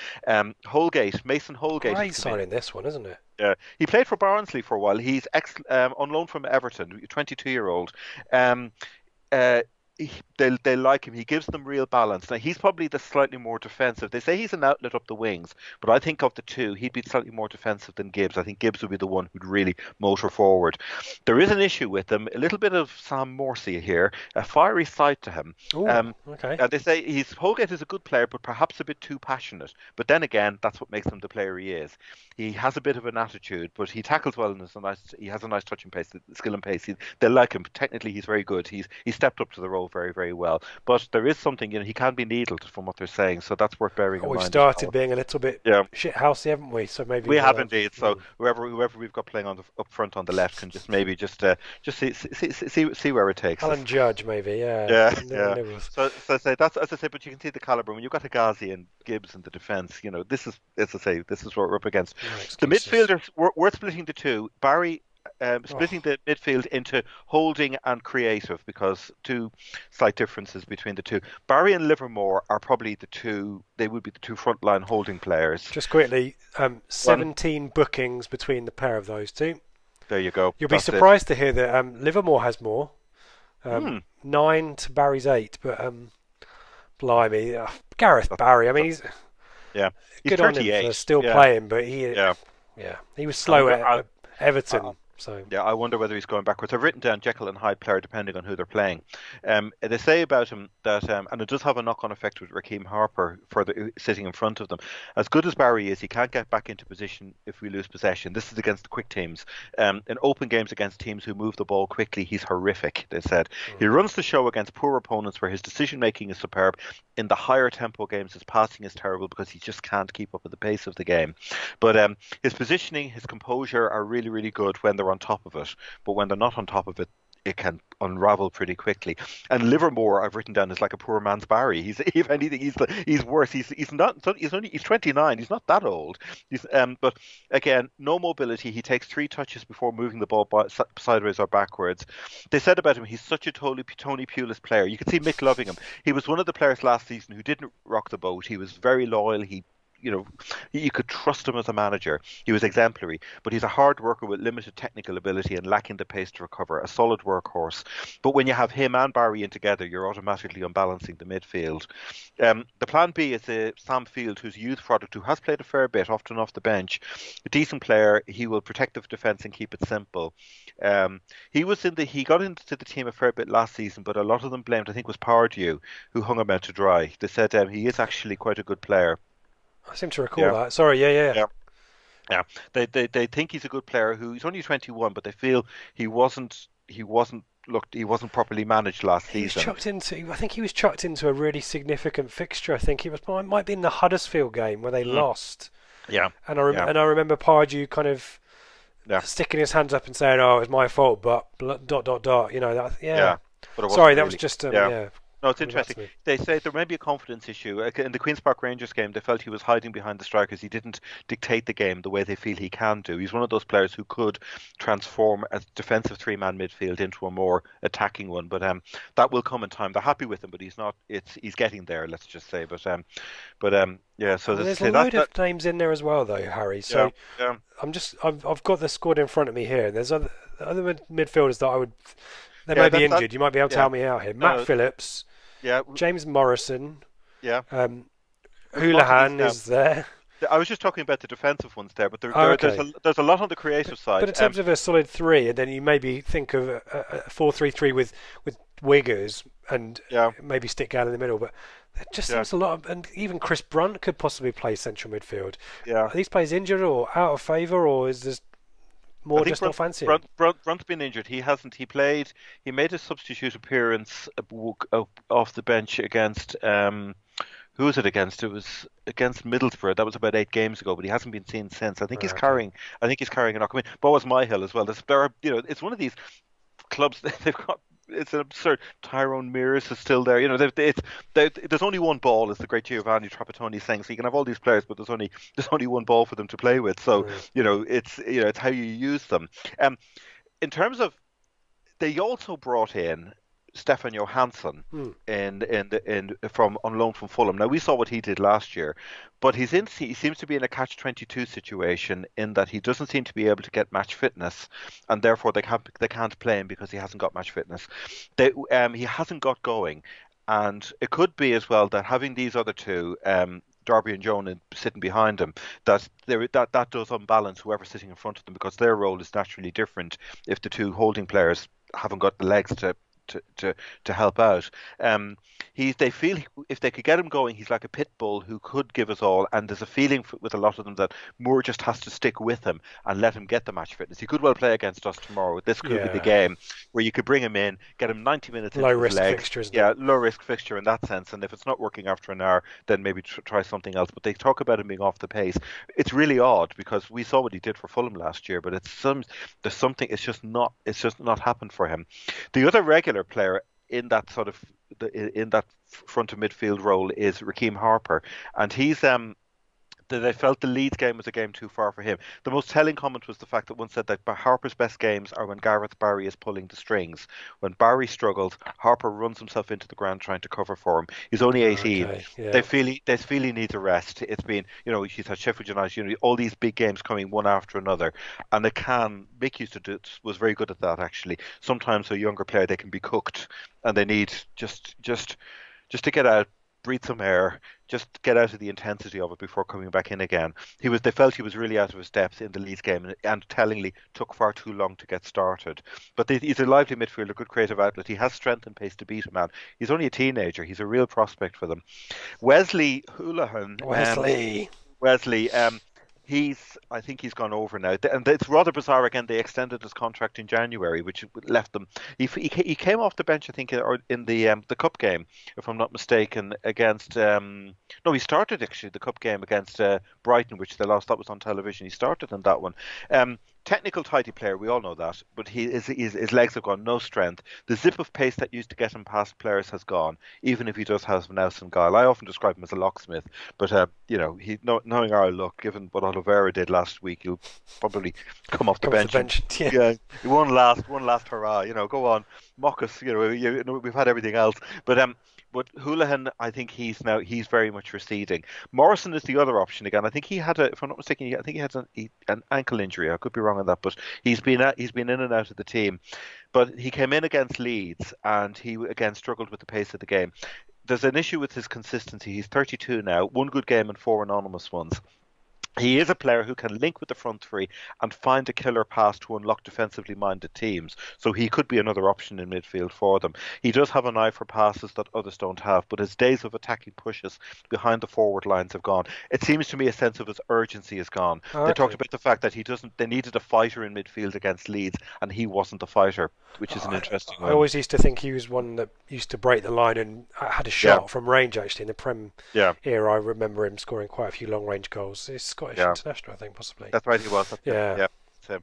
Mason Holgate. Great signing this one, isn't it? Yeah, he played for Barnsley for a while. He's on loan from Everton, 22-year-old. They like him. He gives them real balance. Now, he's probably the slightly more defensive. They say he's an outlet up the wings, but I think of the two, he'd be slightly more defensive than Gibbs. I think Gibbs would be the one who'd really motor forward. There is an issue with him, a little bit of Sam Morsey here, a fiery side to him. Ooh, okay. They say Holgate is a good player, but perhaps a bit too passionate. But then again, that's what makes him the player he is. He has a bit of an attitude, but he tackles well and he has a nice touching pace, skill and pace. They like him. Technically, he's very good. He stepped up to the role very, very well. But there is something, he can be needled from what they're saying, so that's worth bearing in mind. We've started being a little bit shithousey, haven't we? So maybe we have indeed. So whoever we've got playing up front on the left can just see where it takes Alan us. Judge, maybe, yeah. So that's, as I say, but you can see the calibre when you've got Higazi and Gibbs in the defence. This is, as I say, this is what we're up against. The midfielders, we're splitting the two. Barry. Splitting the midfield into holding and creative because two slight differences between the two. Barry and Livermore are probably they would be the two frontline holding players. Just quickly, 17 bookings between the pair of those two. There you go. You'll be surprised to hear that Livermore has more. 9 to Barry's 8, but blimey, Gareth Barry, I mean, he's good on him for still playing, but he was slow at Everton. Yeah, I wonder whether he's going backwards. I've written down Jekyll and Hyde player depending on who they're playing. They say about him that, and it does have a knock-on effect with Raheem Harper sitting in front of them. As good as Barry is, he can't get back into position if we lose possession. This is against the quick teams. In open games against teams who move the ball quickly, he's horrific, they said. He runs the show against poor opponents where his decision-making is superb. In the higher tempo games, his passing is terrible because he just can't keep up with the pace of the game. But his positioning, his composure are really, really good when they're on top of it, but when they're not on top of it, it can unravel pretty quickly. And Livermore, I've written down, is like a poor man's Barry. He's, if anything, he's worse. He's not. He's 29. He's not that old. But again, no mobility. He takes 3 touches before moving the ball sideways or backwards. They said about him, he's such a Tony Pulis player. You could see Mick loving him. He was one of the players last season who didn't rock the boat. He was very loyal. You could trust him as a manager. He was exemplary, but he's a hard worker with limited technical ability and lacking the pace to recover, a solid workhorse. But when you have him and Barry in together, you're automatically unbalancing the midfield. The plan B is Sam Field, who's a youth product, who has played a fair bit, often off the bench. A decent player. He will protect the defence and keep it simple. He got into the team a fair bit last season, but a lot of them blamed, I think, was Pardew, who hung him out to dry. They said he is actually quite a good player. I seem to recall that. Sorry, yeah. Yeah, they think he's a good player. He's only 21, but they feel he wasn't properly managed last season. I think he was chucked into a really significant fixture. I think it might be in the Huddersfield game where they lost. Yeah, and I remember Pardew kind of sticking his hands up and saying, "Oh, it was my fault," but ... You know that. Yeah. But sorry, really. That was just No, it's interesting. They say there may be a confidence issue. In the Queen's Park Rangers game, they felt he was hiding behind the strikers. He didn't dictate the game the way they feel he can do. He's one of those players who could transform a defensive 3-man midfield into a more attacking one. But that will come in time. They're happy with him, but he's not. He's getting there. Let's just say. Yeah. So there's a load of names in there as well, though, Harry. So I've got the squad in front of me here. There's other midfielders that they may be injured. You might be able to help me out here. Matt Phillips. Yeah, James Morrison. Yeah, Houlihan is there. I was just talking about the defensive ones there, but there's a lot on the creative side. But in terms of a solid 3, and then you maybe think of a 4-3-3 with Wiggers and maybe stick Gale in the middle. But there just seems a lot of, and even Chris Brunt could possibly play central midfield. Yeah, are these players injured or out of favour, or is this more just not fancy? Brunt's been injured. He hasn't. He made a substitute appearance off the bench against. Who was it against? It was against Middlesbrough. That was about 8 games ago, but he hasn't been seen since. I think he's carrying a knock. I mean, Boaz Myhill as well. It's one of these clubs that they've got. It's an absurd. Tyrone Mears is still there. There's only one ball, as the great Giovanni Trapattoni saying. So you can have all these players, but there's only one ball for them to play with. So it's how you use them. In terms of, they also brought in Stefan Johansson on loan from Fulham. Now we saw what he did last year, but he seems to be in a catch-22 situation in that he doesn't seem to be able to get match fitness, and therefore they can't play him because he hasn't got match fitness. He hasn't got going, and it could be as well that having these other two. Darby and Joan sitting behind him, that does unbalance whoever's sitting in front of them, because their role is naturally different if the two holding players haven't got the legs to help out. They feel if they could get him going, he's like a pit bull who could give us all. And there's a feeling with a lot of them that Moore just has to stick with him and let him get the match fitness. He could well play against us tomorrow. This could be the game where you could bring him in, get him 90 minutes into his legs. Low risk fixture in that sense. And if it's not working after an hour, then maybe try something else. But they talk about him being off the pace. It's really odd because we saw what he did for Fulham last year, but there's something. It's just not happened for him. The other regular player in that front of midfield role is Raheem Harper, and he's they felt the Leeds game was a game too far for him. The most telling comment was the fact that one said that Harper's best games are when Gareth Barry is pulling the strings. When Barry struggles, Harper runs himself into the ground trying to cover for him. He's only 18. Okay, yeah. They feel he needs a rest. It's been, he's had Sheffield United, all these big games coming one after another, and Mick used to do it, was very good at that actually. Sometimes a younger player, they can be cooked, and they need just to get out, breathe some air, just get out of the intensity of it before coming back in again. They felt he was really out of his depth in the Leeds game, and tellingly took far too long to get started. But he's a lively midfielder, good creative outlet. He has strength and pace to beat a man. He's only a teenager. He's a real prospect for them. Wesley Houlihan. I think he's gone over now, and it's rather bizarre. Again, they extended his contract in January, which left them. He came off the bench, I think, in the cup game, if I'm not mistaken, against. No, he started actually the cup game against Brighton, which they lost. That was on television. He started in that one. Technical, tidy player, we all know that, but his legs have gone, no strength. The zip of pace that used to get him past players has gone, even if he does have now some guile. I often describe him as a locksmith, but knowing our luck, given what Oliveira did last week, he'll probably come off the Come off the bench and bench. Yeah. yeah, one last hurrah. Go on, mock us. We've had everything else, but Houlihan, I think he's very much receding. Morrison is the other option again. I think he had if I'm not mistaken, I think he had an ankle injury. I could be wrong on that, but he's been in and out of the team. But he came in against Leeds, and he again struggled with the pace of the game. There's an issue with his consistency. He's 32 now, one good game and four anonymous ones. He is a player who can link with the front three and find a killer pass to unlock defensively minded teams. So he could be another option in midfield for them. He does have an eye for passes that others don't have, but his days of attacking pushes behind the forward lines have gone. It seems to me a sense of his urgency is gone. Okay. They talked about the fact that they needed a fighter in midfield against Leeds, and he wasn't a fighter, which is an interesting one. I always used to think he was one that used to break the line and had a shot from range, actually, in the Prem era. I remember him scoring quite a few long-range goals. He's Scottish international, I think, possibly. That's right, he was. That's him.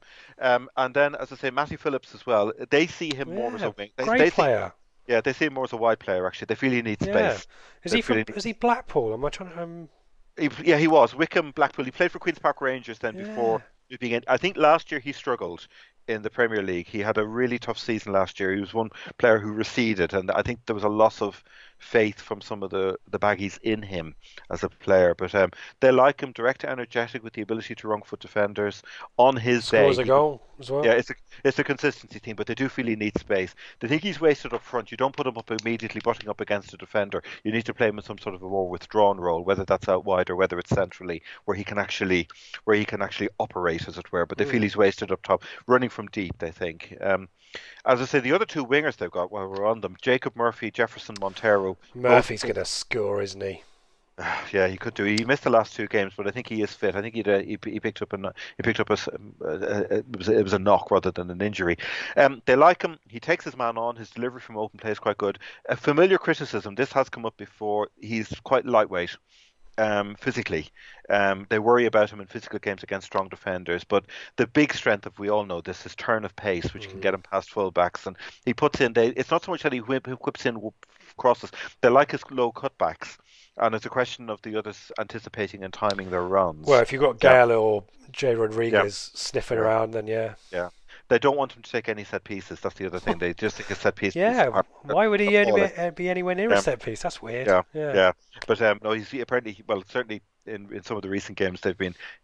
And then, as I say, Matty Phillips as well. They see him more as a wing. Great player. They see him more as a wide player, actually. They feel he needs space. Is he Blackpool? Am I trying to... he was. Wickham, Blackpool. He played for Queen's Park Rangers then before moving in. I think last year he struggled in the Premier League. He had a really tough season last year. He was one player who receded, and I think there was a loss of faith from some of the baggies in him as a player. But they like him, direct, energetic, with the ability to wrong foot defenders. On his Scores day, a goal as well. Yeah, it's a consistency thing, but they do feel he needs space. They think he's wasted up front. You don't put him up immediately butting up against a defender. You need to play him in some sort of a more withdrawn role, whether that's out wide or whether it's centrally, where he can actually operate, as it were. But they feel he's wasted up top, running from deep, they think. As I say, the other two wingers they've got while we're on them, Jacob Murphy, Jefferson Montero. Murphy's going to score, isn't he? Yeah, he could do. He missed the last two games, but I think he is fit. I think he picked up it was a knock rather than an injury. They like him. He takes his man on. His delivery from open play is quite good. A familiar criticism. This has come up before. He's quite lightweight. Physically, they worry about him in physical games against strong defenders. But the big strength of, we all know this, is turn of pace, which can get him past full backs. And he puts in. It's not so much that he whips in crosses. They like his low cutbacks. And it's a question of the others anticipating and timing their runs. Well, if you've got Gale or Jay Rodriguez sniffing around, then yeah. They don't want him to take any set pieces. That's the other thing. They just think a set piece. Yeah. Why would he be anywhere near a set piece? That's weird. Yeah. But no, he's apparently, well, certainly in some of the recent games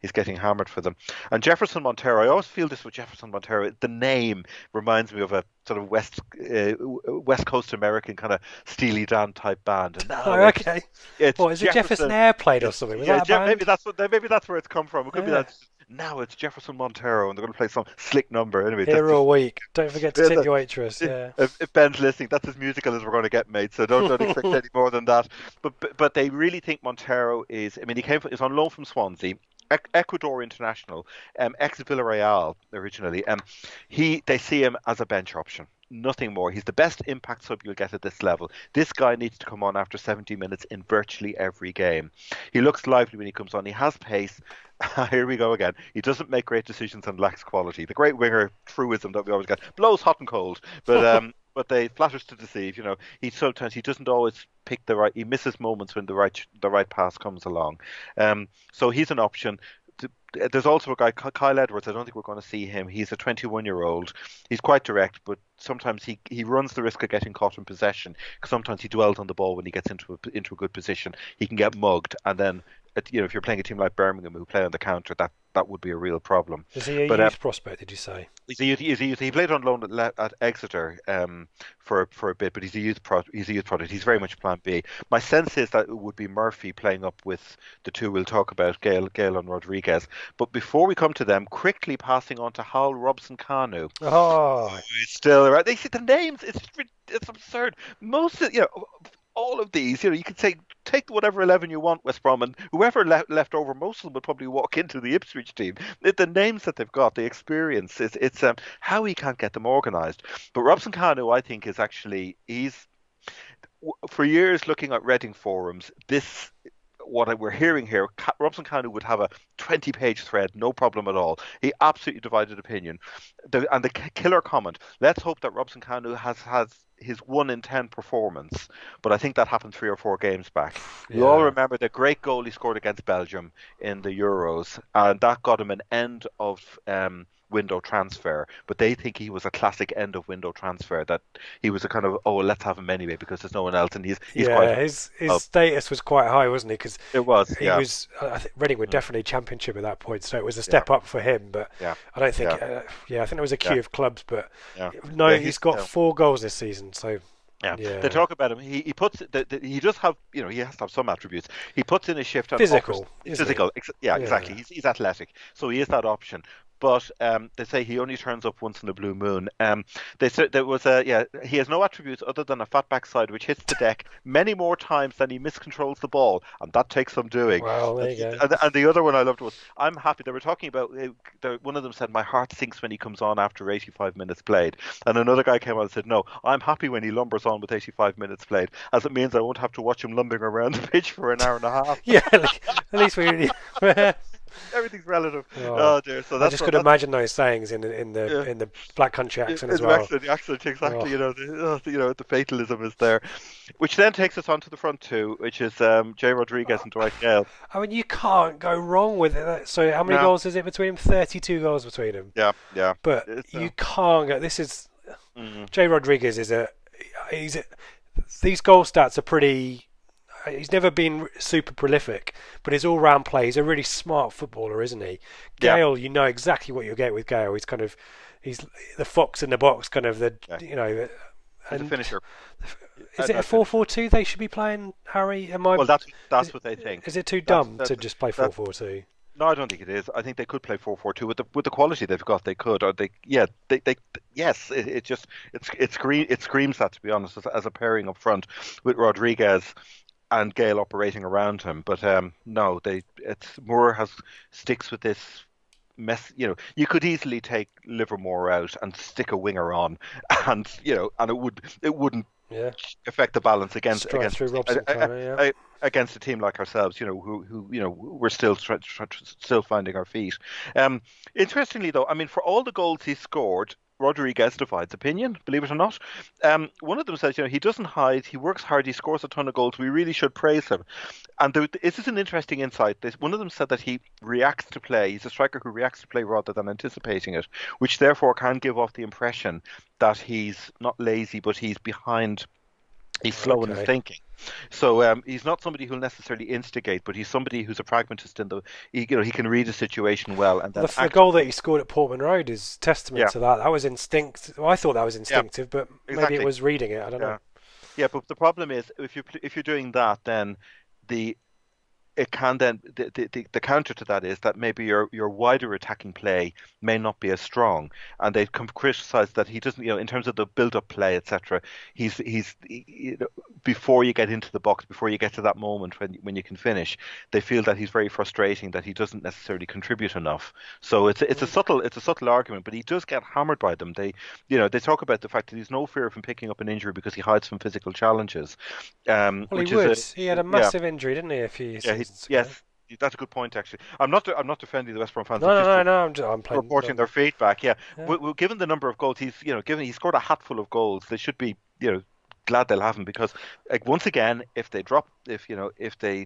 he's getting hammered for them. And Jefferson Montero, I always feel this with Jefferson Montero. The name reminds me of a sort of West Coast American kind of Steely Dan type band. And okay. Is it Jefferson Airplane or something? Maybe that's where it's come from. It could be that. Now it's Jefferson Montero, and they're going to play some slick number. Anyway, Hero Week. Don't forget to tip your waitress. Yeah. If Ben's listening, that's as musical as we're going to get, mate. So don't expect any more than that. But they really think Montero is. I mean, he's on loan from Swansea, Ecuador international, ex Villarreal originally. They see him as a bench option. Nothing more. He's the best impact sub you'll get at this level. This guy needs to come on after 70 minutes in virtually every game. He looks lively when he comes on. He has pace. Here we go again. He doesn't make great decisions and lacks quality. The great winger truism that we always get. Blows hot and cold. But they flatters to deceive. He doesn't always pick the right. He misses moments when the right pass comes along. So he's an option. There's also a guy, Kyle Edwards. I don't think we're going to see him. He's a 21-year-old. He's quite direct, but sometimes he runs the risk of getting caught in possession. Because sometimes he dwells on the ball when he gets into a good position. He can get mugged, and then if you're playing a team like Birmingham who play on the counter, that would be a real problem. Is he a youth prospect? Did you say? He's a youth. He played on loan at Exeter for a bit, but he's a youth product. He's very much Plan B. My sense is that it would be Murphy playing up with the two we'll talk about, Gale and Rodriguez. But before we come to them, quickly passing on to Hal Robson-Kanu. Oh, he's still around. They see the names. It's absurd. Most of all of these, you could say take whatever 11 you want, West Brom, and whoever left over, most of them would probably walk into the Ipswich team. The names that they've got, the experience, it's how he can't get them organised. But Robson-Kanu, I think, he's for years looking at Reading forums. This we're hearing here, Robson Kanu would have a 20-page thread, no problem at all. He absolutely divided opinion. And the killer comment, let's hope that Robson Kanu has his 1 in 10 performance, but I think that happened 3 or 4 games back. We all remember the great goal he scored against Belgium in the Euros, and that got him an end of window transfer, but they think he was a classic end of window transfer, that he was a kind of, oh, let's have him anyway because there's no one else, and he's quite his status was quite high, wasn't he? Because it was, he was, I think Reading were definitely championship at that point, so it was a step up for him, but I don't think I think there was a queue of clubs, but he's got 4 goals this season, so they talk about him. He puts he does have, he has to have some attributes. He puts in a shift and physical, exactly. He's athletic, so he is that option. But they say he only turns up once in a blue moon. They said there was he has no attributes other than a fat backside which hits the deck many more times than he miscontrols the ball, and that takes some doing. Well, there you go. And the other one I loved was, I'm happy. They were talking about, one of them said, my heart sinks when he comes on after 85 minutes played. And another guy came on and said, no, I'm happy when he lumbers on with 85 minutes played, as it means I won't have to watch him lumbering around the pitch for an hour and a half. At least we... Everything's relative. Oh dear! So I just could imagine those sayings in the Black Country accent as well. The accent, exactly. The fatalism is there, which then takes us on to the front two, which is Jay Rodriguez and Dwight Gale. I mean, you can't go wrong with it. So how many goals is it between them? 32 goals between them. Yeah. But you can't go. This is Jay Rodriguez these goal stats are pretty. He's never been super prolific, but his all-round play, he's a really smart footballer, isn't he? Gale, you know exactly what you'll get with Gale. He's the fox in the box, kind of he's a finisher. Is it a 4-4-2 they should be playing, Harry? Well, that's what they think. Is it too dumb to just play 4-4-2? No, I don't think it is. I think they could play 4-4-2 with the quality they've got. They could, or they yes. It screams that, to be honest, as a pairing up front with Rodriguez and Gale operating around him, but no, Moore sticks with this mess. You could easily take Livermore out and stick a winger on, and it wouldn't affect the balance against a team like ourselves, who we're still finding our feet. Interestingly, though, I mean, for all the goals he scored, Rodriguez divides opinion, believe it or not. One of them says, he doesn't hide, he works hard, he scores a ton of goals, we really should praise him. And this is an interesting insight. One of them said that he reacts to play. He's a striker who reacts to play rather than anticipating it, which therefore can give off the impression that he's not lazy, but he's behind. He's slow in his thinking. So he's not somebody who'll necessarily instigate, but he's somebody who's a pragmatist he can read a situation well. And then the goal that he scored at Portman Road is testament to that. That was instinct. Well, I thought that was instinctive, but maybe it was reading it. I don't know. Yeah, but the problem is if you're doing that, then the counter to that is that maybe your wider attacking play may not be as strong, and they criticise that he doesn't, in terms of the build-up play, etc. He's before you get into the box, before you get to that moment when you can finish, they feel that he's very frustrating, that he doesn't necessarily contribute enough. So it's a subtle argument, but he does get hammered by them. They talk about the fact that he's no fear of him picking up an injury because he hides from physical challenges. Well, he would. He had a massive injury, didn't he? A few years. Yes, that's a good point. Actually, I'm not defending the West Brom fans. No. I'm reporting their feedback. Yeah. Well, given the number of goals he scored a hatful of goals, they should be glad they'll have him, because once again, if they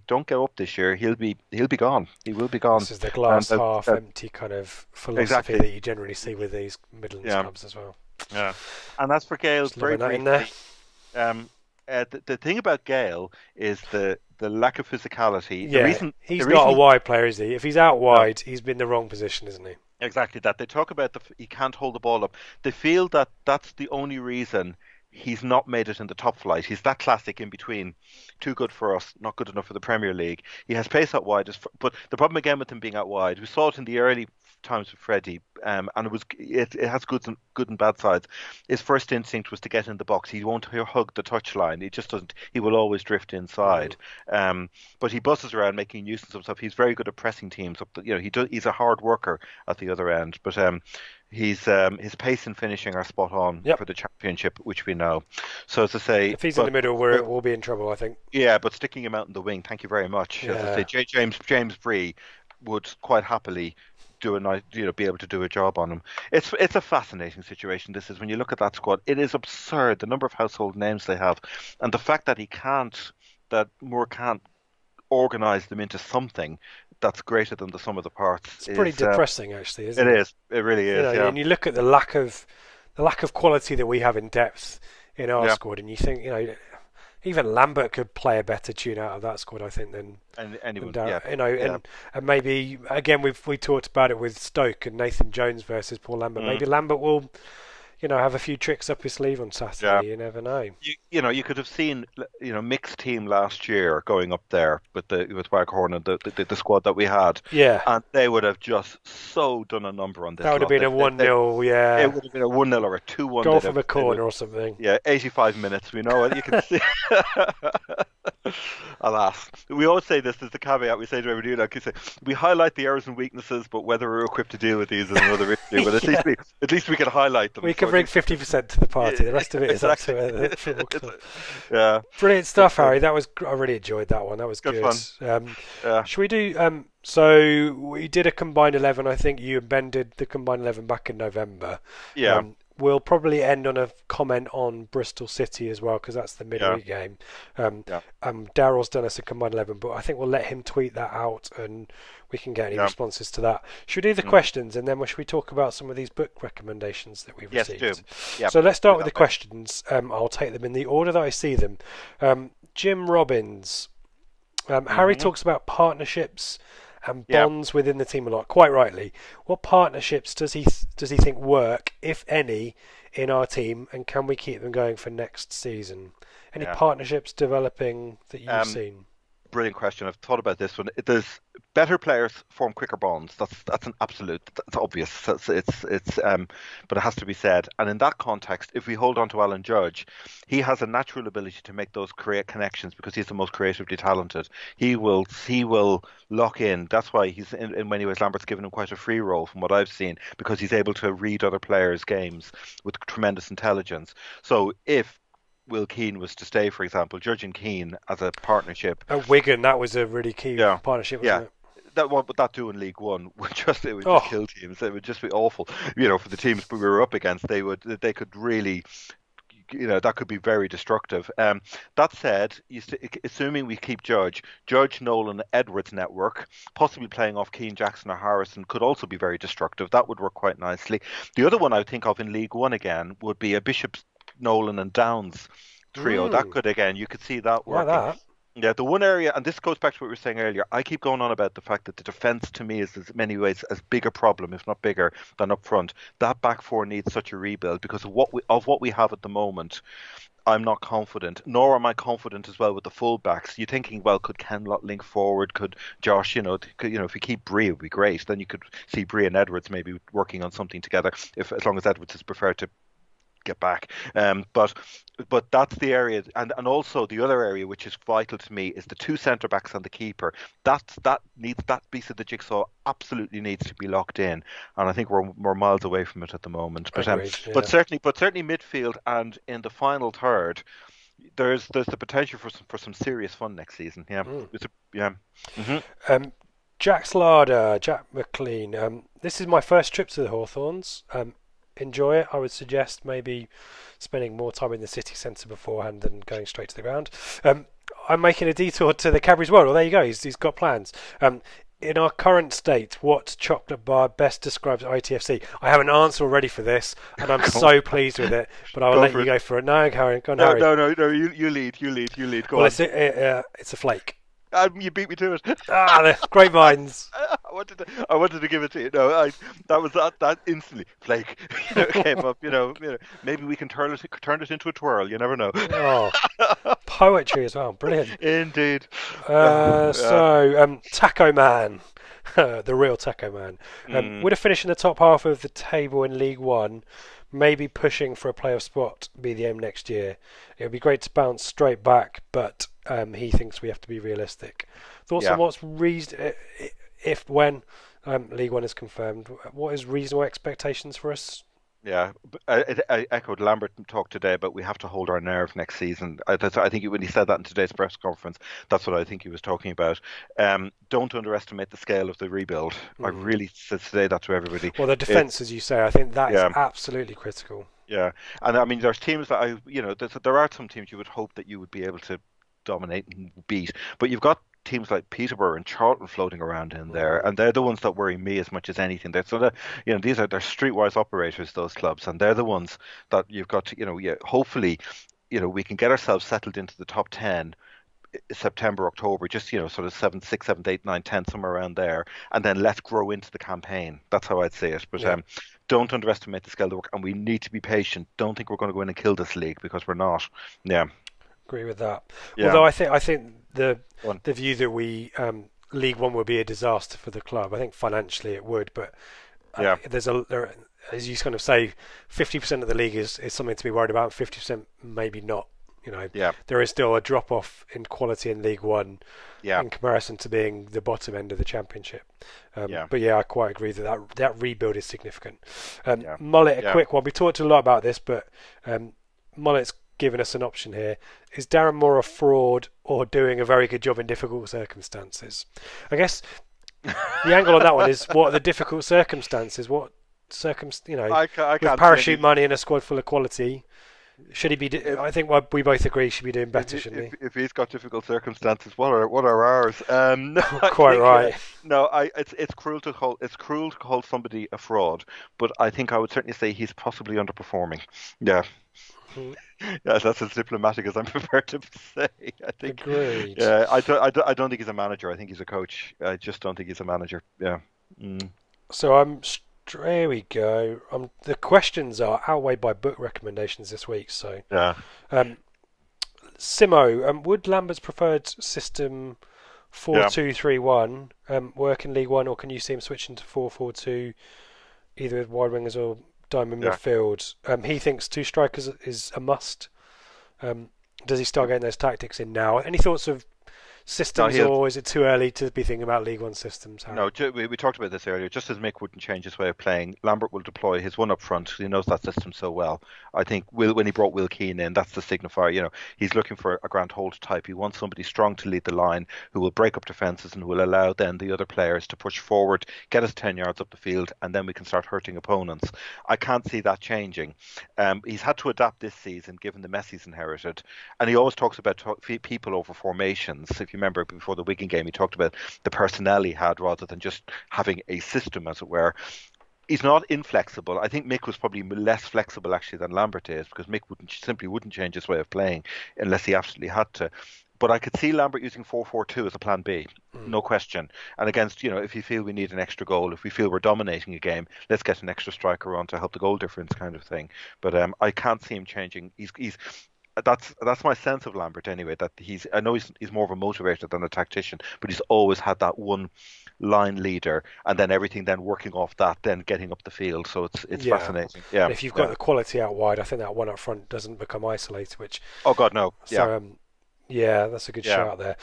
don't go up this year, he'll be gone. He will be gone. This is the glass half empty kind of philosophy that you generally see with these Midlands clubs as well. Yeah, and as for Gale, very briefly, the thing about Gale is the lack of physicality. Yeah, he's not a wide player, is he? If he's out wide, he's been in the wrong position, isn't he? Exactly that. They talk about he can't hold the ball up. They feel that that's the only reason he's not made it in the top flight. He's that classic in between. Too good for us, not good enough for the Premier League. He has pace out wide, but the problem again with him being out wide, we saw it in the early times with Freddie, and it has good and bad sides. His first instinct was to get in the box. He won't hug the touchline. He just doesn't. He will always drift inside. But he buzzes around making nuisance of himself. He's very good at pressing teams up. He's a hard worker at the other end. But his pace and finishing are spot on Yep. for the championship, which we know. So as I say, If he's in the middle, we'll be in trouble, I think. yeah, but sticking him out in the wing, thank you very much. As I say, Yeah. James Bree would quite happily do a nice, be able to do a job on him. It's a fascinating situation. This is when you look at that squad, it is absurd the number of household names they have, and the fact that that Moore can't organise them into something that's greater than the sum of the parts. It's pretty depressing, actually, isn't it it? is. It really is. Yeah. And you look at the lack of quality that we have in depth in our Yeah. squad, and you think, even Lambert could play a better tune out of that squad, I think, than Anyone. Darrell. Yeah. And maybe again we talked about it with Stoke and Nathan Jones versus Paul Lambert. Maybe Lambert will, have a few tricks up his sleeve on Saturday. Yeah. You never know. You could have seen, mixed team last year going up there with Waghorn and the squad that we had. Yeah. And they would have just so done a number on this. That would have been a 1-0, yeah. It would have been a 1-0 or a 2-1. Goal from a corner or something. Yeah, 85 minutes. We know it. You can see. Alas, we always say this as the caveat. We say to everybody, we highlight the errors and weaknesses, but whether we're equipped to deal with these is another issue. But at least we can highlight them. We can bring 50% to the party. The rest of it is up to it. Yeah. Brilliant stuff, Harry. I really enjoyed that one. That was good. Fun. Should we do? So we did a combined 11. I think you and Ben did the combined 11 back in November. Yeah. We'll probably end on a comment on Bristol City as well, because that's the midweek game. Daryl's done us a combined 11, but I think we'll let him tweet that out and we can get any responses to that. Should we do the questions, and then should we talk about some of these book recommendations that we've received? Yes, do. Yep. So let's start with the questions. I'll take them in the order that I see them. Jim Robbins. Harry talks about partnerships and bonds within the team a lot, quite rightly. What partnerships does he think work, if any, in our team, and can we keep them going for next season? Any partnerships developing that you've seen? Brilliant question. I've thought about this one. There's better players form quicker bonds. That's an absolute. That's obvious. But it has to be said. And in that context, if we hold on to Alan Judge, he has a natural ability to make those create connections because he's the most creatively talented. He will lock in. That's why he's in many ways Lambert's given him quite a free role from what I've seen, because he's able to read other players' games with tremendous intelligence. So if Will Keane was to stay, for example, Judge and Keane as a partnership. At Wigan, that was a really key partnership, wasn't it? That do in League One would just kill teams. It would just be awful. For the teams we were up against, they could really, that could be very destructive. That said, assuming we keep Judge, Nolan, Edwards network, possibly playing off Keane, Jackson or Harrison, could also be very destructive. That would work quite nicely. The other one I think of in League One again would be a Bishop, Nolan and Downs trio. That could, again, you could see that working. Like that. Yeah, the one area, and this goes back to what we were saying earlier, I keep going on about the fact that the defence to me is in many ways as big a problem, if not bigger, than up front. That back four needs such a rebuild because of what we have at the moment. I'm not confident, nor am I confident as well with the fullbacks. You're thinking, well, could Kenlott link forward? Could Josh, if you keep Bree, it would be great. Then you could see Bree and Edwards maybe working on something together, as long as Edwards is preferred to get back. But that's the area, and also the other area which is vital to me is the two centre backs and the keeper. That piece of the jigsaw absolutely needs to be locked in, and I think we're miles away from it at the moment. But but certainly midfield and in the final third, there's the potential for some serious fun next season. Jack Slarda, Jack McLean. This is my first trip to the Hawthorns. Enjoy it. I would suggest maybe spending more time in the city centre beforehand than going straight to the ground. I'm making a detour to the Cadbury's World. Well, there you go. He's got plans. In our current state, what chocolate bar best describes ITFC? I have an answer already for this, and I'm so pleased with it. But I will let you go for it. No, Harry. Go on, Harry. No. You lead. Go on. It's a flake. You beat me to it. Great minds. I wanted to give it to you. No, that instantly flake came up. Maybe we can turn it into a twirl. You never know. Poetry as well. Brilliant. Indeed. So Taco Man, the real Taco Man, would have finished in the top half of the table in League One. Maybe pushing for a playoff spot be the aim next year. It would be great to bounce straight back, but he thinks we have to be realistic. Thoughts on what's when League One is confirmed. What is reasonable expectations for us? Yeah, I echoed Lambert talk today, but we have to hold our nerve next season. I think when he said that in today's press conference, that's what I think he was talking about. Don't underestimate the scale of the rebuild. I really say that to everybody. Well, the defence, as you say, I think that is absolutely critical. Yeah, and I mean, there's teams that there are some teams you would hope that you would be able to dominate and beat, but you've got teams like Peterborough and Charlton floating around in there, and they're the ones that worry me as much as anything. They're sort of, they're streetwise operators, those clubs, and they're the ones that you've got to, hopefully, we can get ourselves settled into the top 10 September, October, just sort of 7, 6, 7, 8, 9, 10, somewhere around there, and then let's grow into the campaign. That's how I'd say it. But don't underestimate the scale of the work, and we need to be patient. Don't think we're going to go in and kill this league, because we're not. Yeah, agree with that. Yeah. Although I think the view that we League One would be a disaster for the club. I think financially it would, but there, as you kind of say, 50% of the league is something to be worried about. 50% maybe not. There is still a drop off in quality in League One in comparison to being the bottom end of the Championship. But I quite agree that rebuild is significant. Mullet, a quick one. We talked a lot about this, but Mullet's given us an option here. Is Darren Moore a fraud or doing a very good job in difficult circumstances? I guess the angle on that one is, what are the difficult circumstances? What with parachute money and a squad full of quality, should he be? I think we both agree he should be doing better, shouldn't he? If he's got difficult circumstances, what are ours? No, quite right. It's cruel to call somebody a fraud, but I think I would certainly say he's possibly underperforming. Yeah. Yes, that's as diplomatic as I'm prepared to say. I think. Agreed. Yeah, I don't think he's a manager. I think he's a coach. I just don't think he's a manager. Yeah. So here we go. The questions are outweighed by book recommendations this week. So Simo, would Lambert's preferred system 4-2-3-1 work in League One, or can you see him switching to 4-4-2, either with wide wingers or diamond midfield? He thinks two strikers is a must. Does he start getting those tactics in now? Any thoughts of systems, or is it too early to be thinking about League One systems, Harry? No, we talked about this earlier. Just as Mick wouldn't change his way of playing, Lambert will deploy his one up front. He knows that system so well. I think when he brought Will Keane in, that's the signifier. He's looking for a Grant Holt type. He wants somebody strong to lead the line, who will break up defences and who will allow then the other players to push forward, get us 10 yards up the field, and then we can start hurting opponents. I can't see that changing. He's had to adapt this season, given the mess he's inherited. And he always talks about people over formations. If you remember, before the Wigan game, he talked about the personnel he had rather than just having a system, as it were. He's not inflexible. I think Mick was probably less flexible actually than Lambert is, because Mick simply wouldn't change his way of playing unless he absolutely had to. But I could see Lambert using 4-4-2 as a plan B, no question. And against, if you feel we need an extra goal, if we feel we're dominating a game, let's get an extra striker on to help the goal difference, kind of thing. But I can't see him changing. That's my sense of Lambert anyway. That I know he's more of a motivator than a tactician, but he's always had that one line leader, and then everything then working off that, then getting up the field. So it's fascinating. Yeah. And if you've got the quality out wide, I think that one up front doesn't become isolated. Which God no. So, that's a good shout there.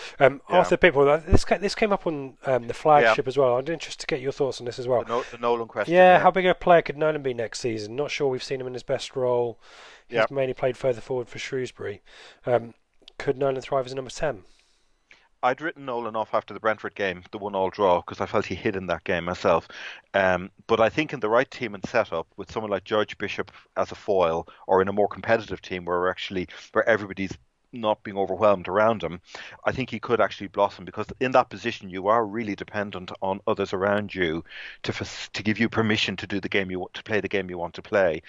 Arthur People, this came up on the flagship as well. I'm interested to get your thoughts on this as well. The Nolan question. Yeah, how big a player could Nolan be next season? Not sure we've seen him in his best role. He's mainly played further forward for Shrewsbury. Could Nolan thrive as a number 10? I'd written Nolan off after the Brentford game, the 1-1 draw, because I felt he hid in that game myself. But I think in the right team and setup, with someone like George Bishop as a foil, or in a more competitive team where everybody's not being overwhelmed around him, I think he could actually blossom, because in that position you are really dependent on others around you to give you permission to do the game to play the game you want to play.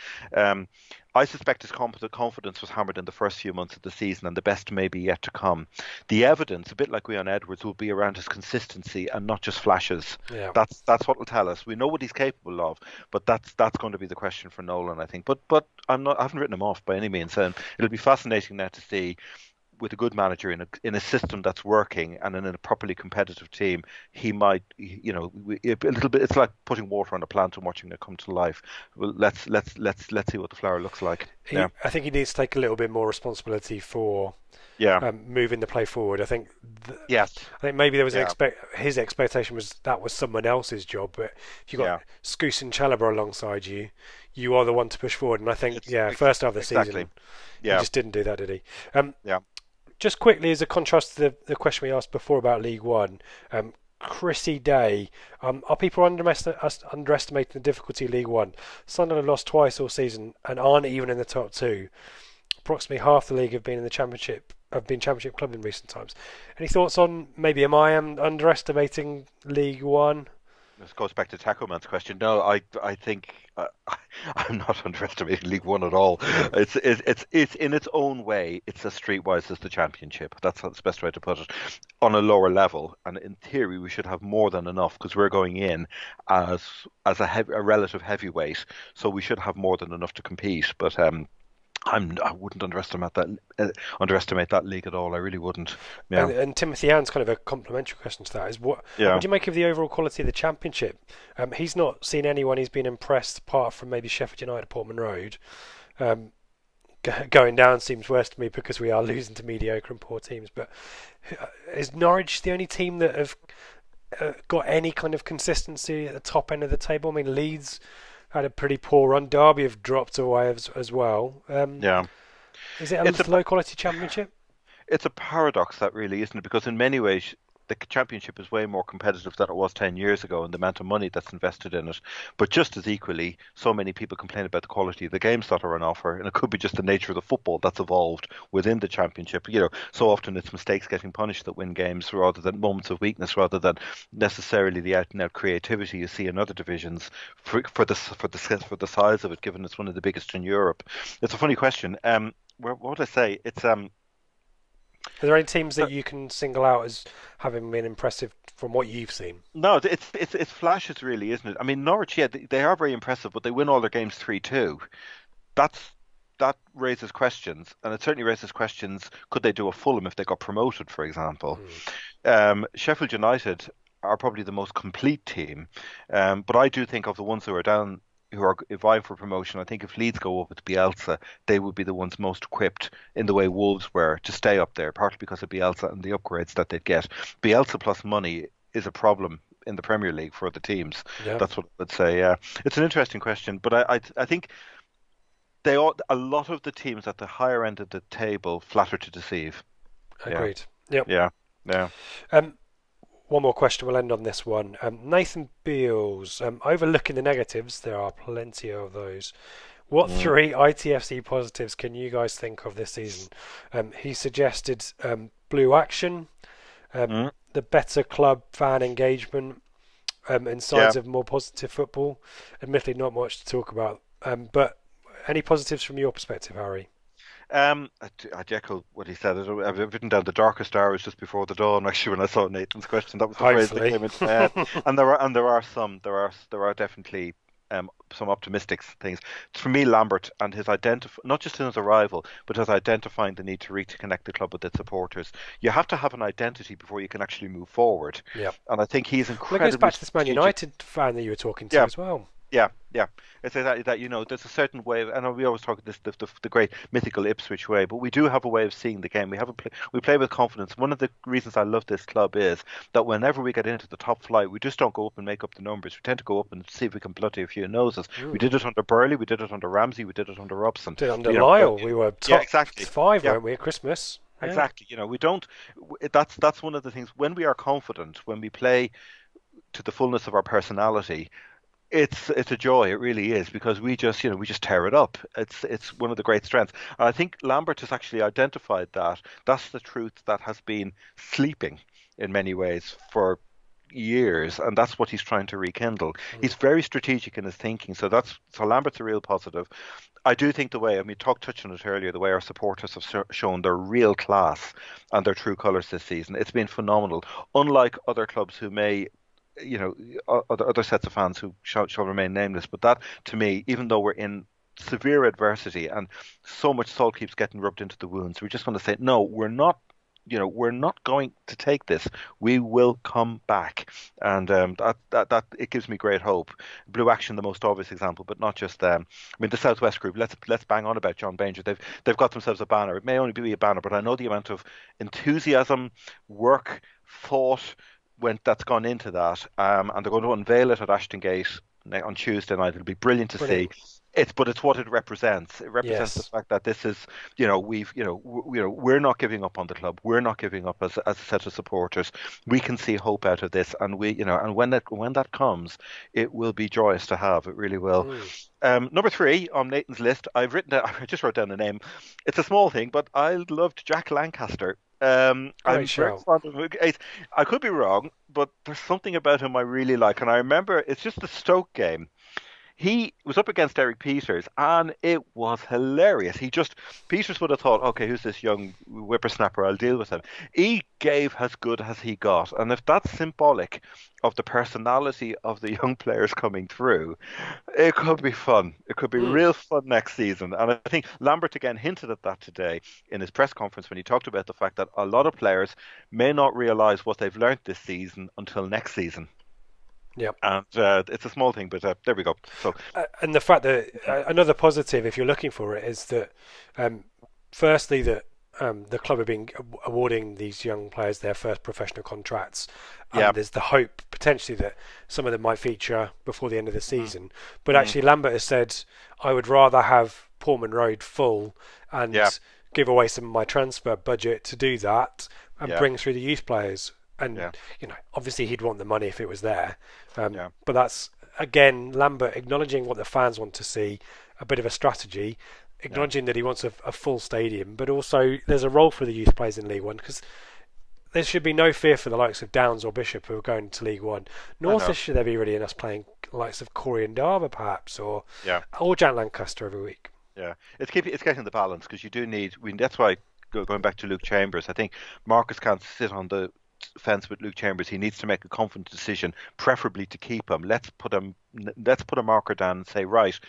I suspect his confidence was hammered in the first few months of the season, and the best may be yet to come. The evidence, a bit like Leon Edwards, will be around his consistency and not just flashes. Yeah. That's what will tell us. We know what he's capable of, but that's going to be the question for Nolan, I think. But I haven't written him off by any means. And it'll be fascinating now to see, with a good manager in a system that's working and in a properly competitive team, he might, a little bit. It's like putting water on a plant and watching it come to life. Well, let's see what the flower looks like. I think he needs to take a little bit more responsibility for Yeah. moving the play forward. Yes. I think maybe there was Yeah. his expectation was that was someone else's job, but if you got Yeah. Skoos and Chalobah alongside you, you are the one to push forward. And I think, first half of the Exactly. season, he Yeah. just didn't do that, did he? Yeah. Just quickly, as a contrast to the question we asked before about League One, Chrissy Day, are people underestimating the difficulty of League One? Sunderland lost twice all season and aren't even in the top two. Approximately half the league have been in the Championship, have been Championship club in recent times. Any thoughts on maybe am I underestimating League One? This goes back to Tacoman's question. No, I think I'm not underestimating League One at all. It's in its own way. It's as streetwise as the Championship. That's the best way to put it. On a lower level, and in theory, we should have more than enough because we're going in as a relative heavyweight, so we should have more than enough to compete. But I wouldn't underestimate that league at all. I really wouldn't. Yeah. And Timothy Ann's kind of a complementary question to that is what do you make of the overall quality of the Championship? He's not seen anyone he's been impressed apart from maybe Sheffield United, Portman Road. Going down seems worse to me because we are losing to mediocre and poor teams. But is Norwich the only team that have got any kind of consistency at the top end of the table? I mean, Leeds had a pretty poor run. Derby have dropped away as well. Is it a low quality Championship? It's a paradox, that really, isn't it? Because in many ways, the Championship is way more competitive than it was 10 years ago and the amount of money that's invested in it. But just as equally, so many people complain about the quality of the games that are on offer, and it could be just the nature of the football that's evolved within the Championship. So often it's mistakes getting punished that win games rather than moments of weakness, rather than necessarily the out-and-out creativity you see in other divisions for the size of it, given it's one of the biggest in Europe. It's a funny question. What would I say? It's Are there any teams that you can single out as having been impressive from what you've seen? No, it's flashes, really, isn't it? I mean, Norwich, they are very impressive, but they win all their games 3-2. That raises questions, and it certainly raises questions. Could they do a Fulham if they got promoted, for example? Sheffield United are probably the most complete team, but I do think of the ones who are down, who are vying for promotion. I think if Leeds go up with Bielsa, they would be the ones most equipped in the way Wolves were to stay up there, partly because of Bielsa and the upgrades that they'd get. Bielsa plus money is a problem in the Premier League for the teams. Yeah. That's what I would say. Yeah, it's an interesting question, but I think a lot of the teams at the higher end of the table flatter to deceive. Agreed. Yep. Yeah. One more question, we'll end on this one. Nathan Beals, overlooking the negatives, there are plenty of those. What three ITFC positives can you guys think of this season? He suggested blue action, the better club fan engagement, and signs of more positive football. Admittedly, not much to talk about, but any positives from your perspective, Harry? I echo what he said. I've written down the darkest hours just before the dawn. Actually, when I saw Nathan's question, that was the phrase that came into my head. And there are definitely some optimistic things. For me, Lambert and his not just in his arrival, but his identifying the need to reconnect the club with its supporters. You have to have an identity before you can actually move forward. Yeah. And I think he's incredibly. Well, it goes back to this Man United fan that you were talking to as well. Yeah. It's exactly that, there's a certain way of, and we always talk this the great mythical Ipswich way, but we do have a way of seeing the game. We play with confidence. One of the reasons I love this club is that whenever we get into the top flight, we just don't go up and make up the numbers. We tend to go up and see if we can bloody a few noses. We did it under Burley, we did it under Ramsey, we did it under Robson. Did it under Lyle. We were top 5, weren't we, at Christmas? Yeah. Exactly. We don't. That's one of the things. When we are confident, when we play to the fullness of our personality, it's a joy. It really is, because we just tear it up. It's one of the great strengths. And I think Lambert has actually identified that. That's the truth that has been sleeping in many ways for years, and that's what he's trying to rekindle. He's very strategic in his thinking, so Lambert's a real positive. I do think touched on it earlier, the way our supporters have shown their real class and their true colours this season. It's been phenomenal. Unlike other clubs who may, other sets of fans who shall remain nameless, but that, to me, even though we're in severe adversity and so much salt keeps getting rubbed into the wounds, we just want to say, no, we're not we're not going to take this. We will come back, and that it gives me great hope. Blue Action, the most obvious example, but not just them. I mean, the Southwest Group. Let's bang on about John Banger. They've got themselves a banner. It may only be a banner, but I know the amount of enthusiasm, work, thought that's gone into that, and they're going to unveil it at Ashton Gate on Tuesday night. It'll be brilliant to see. But it's what it represents. It represents the fact that this is, we're not giving up on the club. We're not giving up as a set of supporters. We can see hope out of this, and and when that comes, it will be joyous to have. It really will. Number 3 on Nathan's list, I just wrote down the name. It's a small thing, but I loved Jack Lancaster. I'm very fond of him. I could be wrong, but there's something about him I really like, and I remember it's just the Stoke game. He was up against Eric Peters, and it was hilarious. Peters would have thought, okay, who's this young whippersnapper? I'll deal with him. He gave as good as he got, and if that's symbolic of the personality of the young players coming through, it could be fun. It could be real fun next season. And I think Lambert again hinted at that today in his press conference when he talked about the fact that a lot of players may not realise what they've learnt this season until next season. Yeah, and it's a small thing, but there we go. So, and the fact that another positive, if you're looking for it, is that firstly that the club have been awarding these young players their first professional contracts. There's the hope potentially that some of them might feature before the end of the season. But actually, Lambert has said, I would rather have Portman Road full and give away some of my transfer budget to do that and bring through the youth players. And obviously he'd want the money if it was there, but that's again Lambert acknowledging what the fans want to see, a bit of a strategy, acknowledging that he wants a full stadium, but also there's a role for the youth players in League One, because there should be no fear for the likes of Downs or Bishop who are going to League One. Nor should there be really in us playing the likes of Corey and Darver perhaps, or Jack Lancaster every week. Yeah, it's getting the balance, because you do need. That's why going back to Luke Chambers, I think Marcus can't sit on the fence with Luke Chambers. He needs to make a confident decision, preferably to keep him. Let's put a marker down and say, right,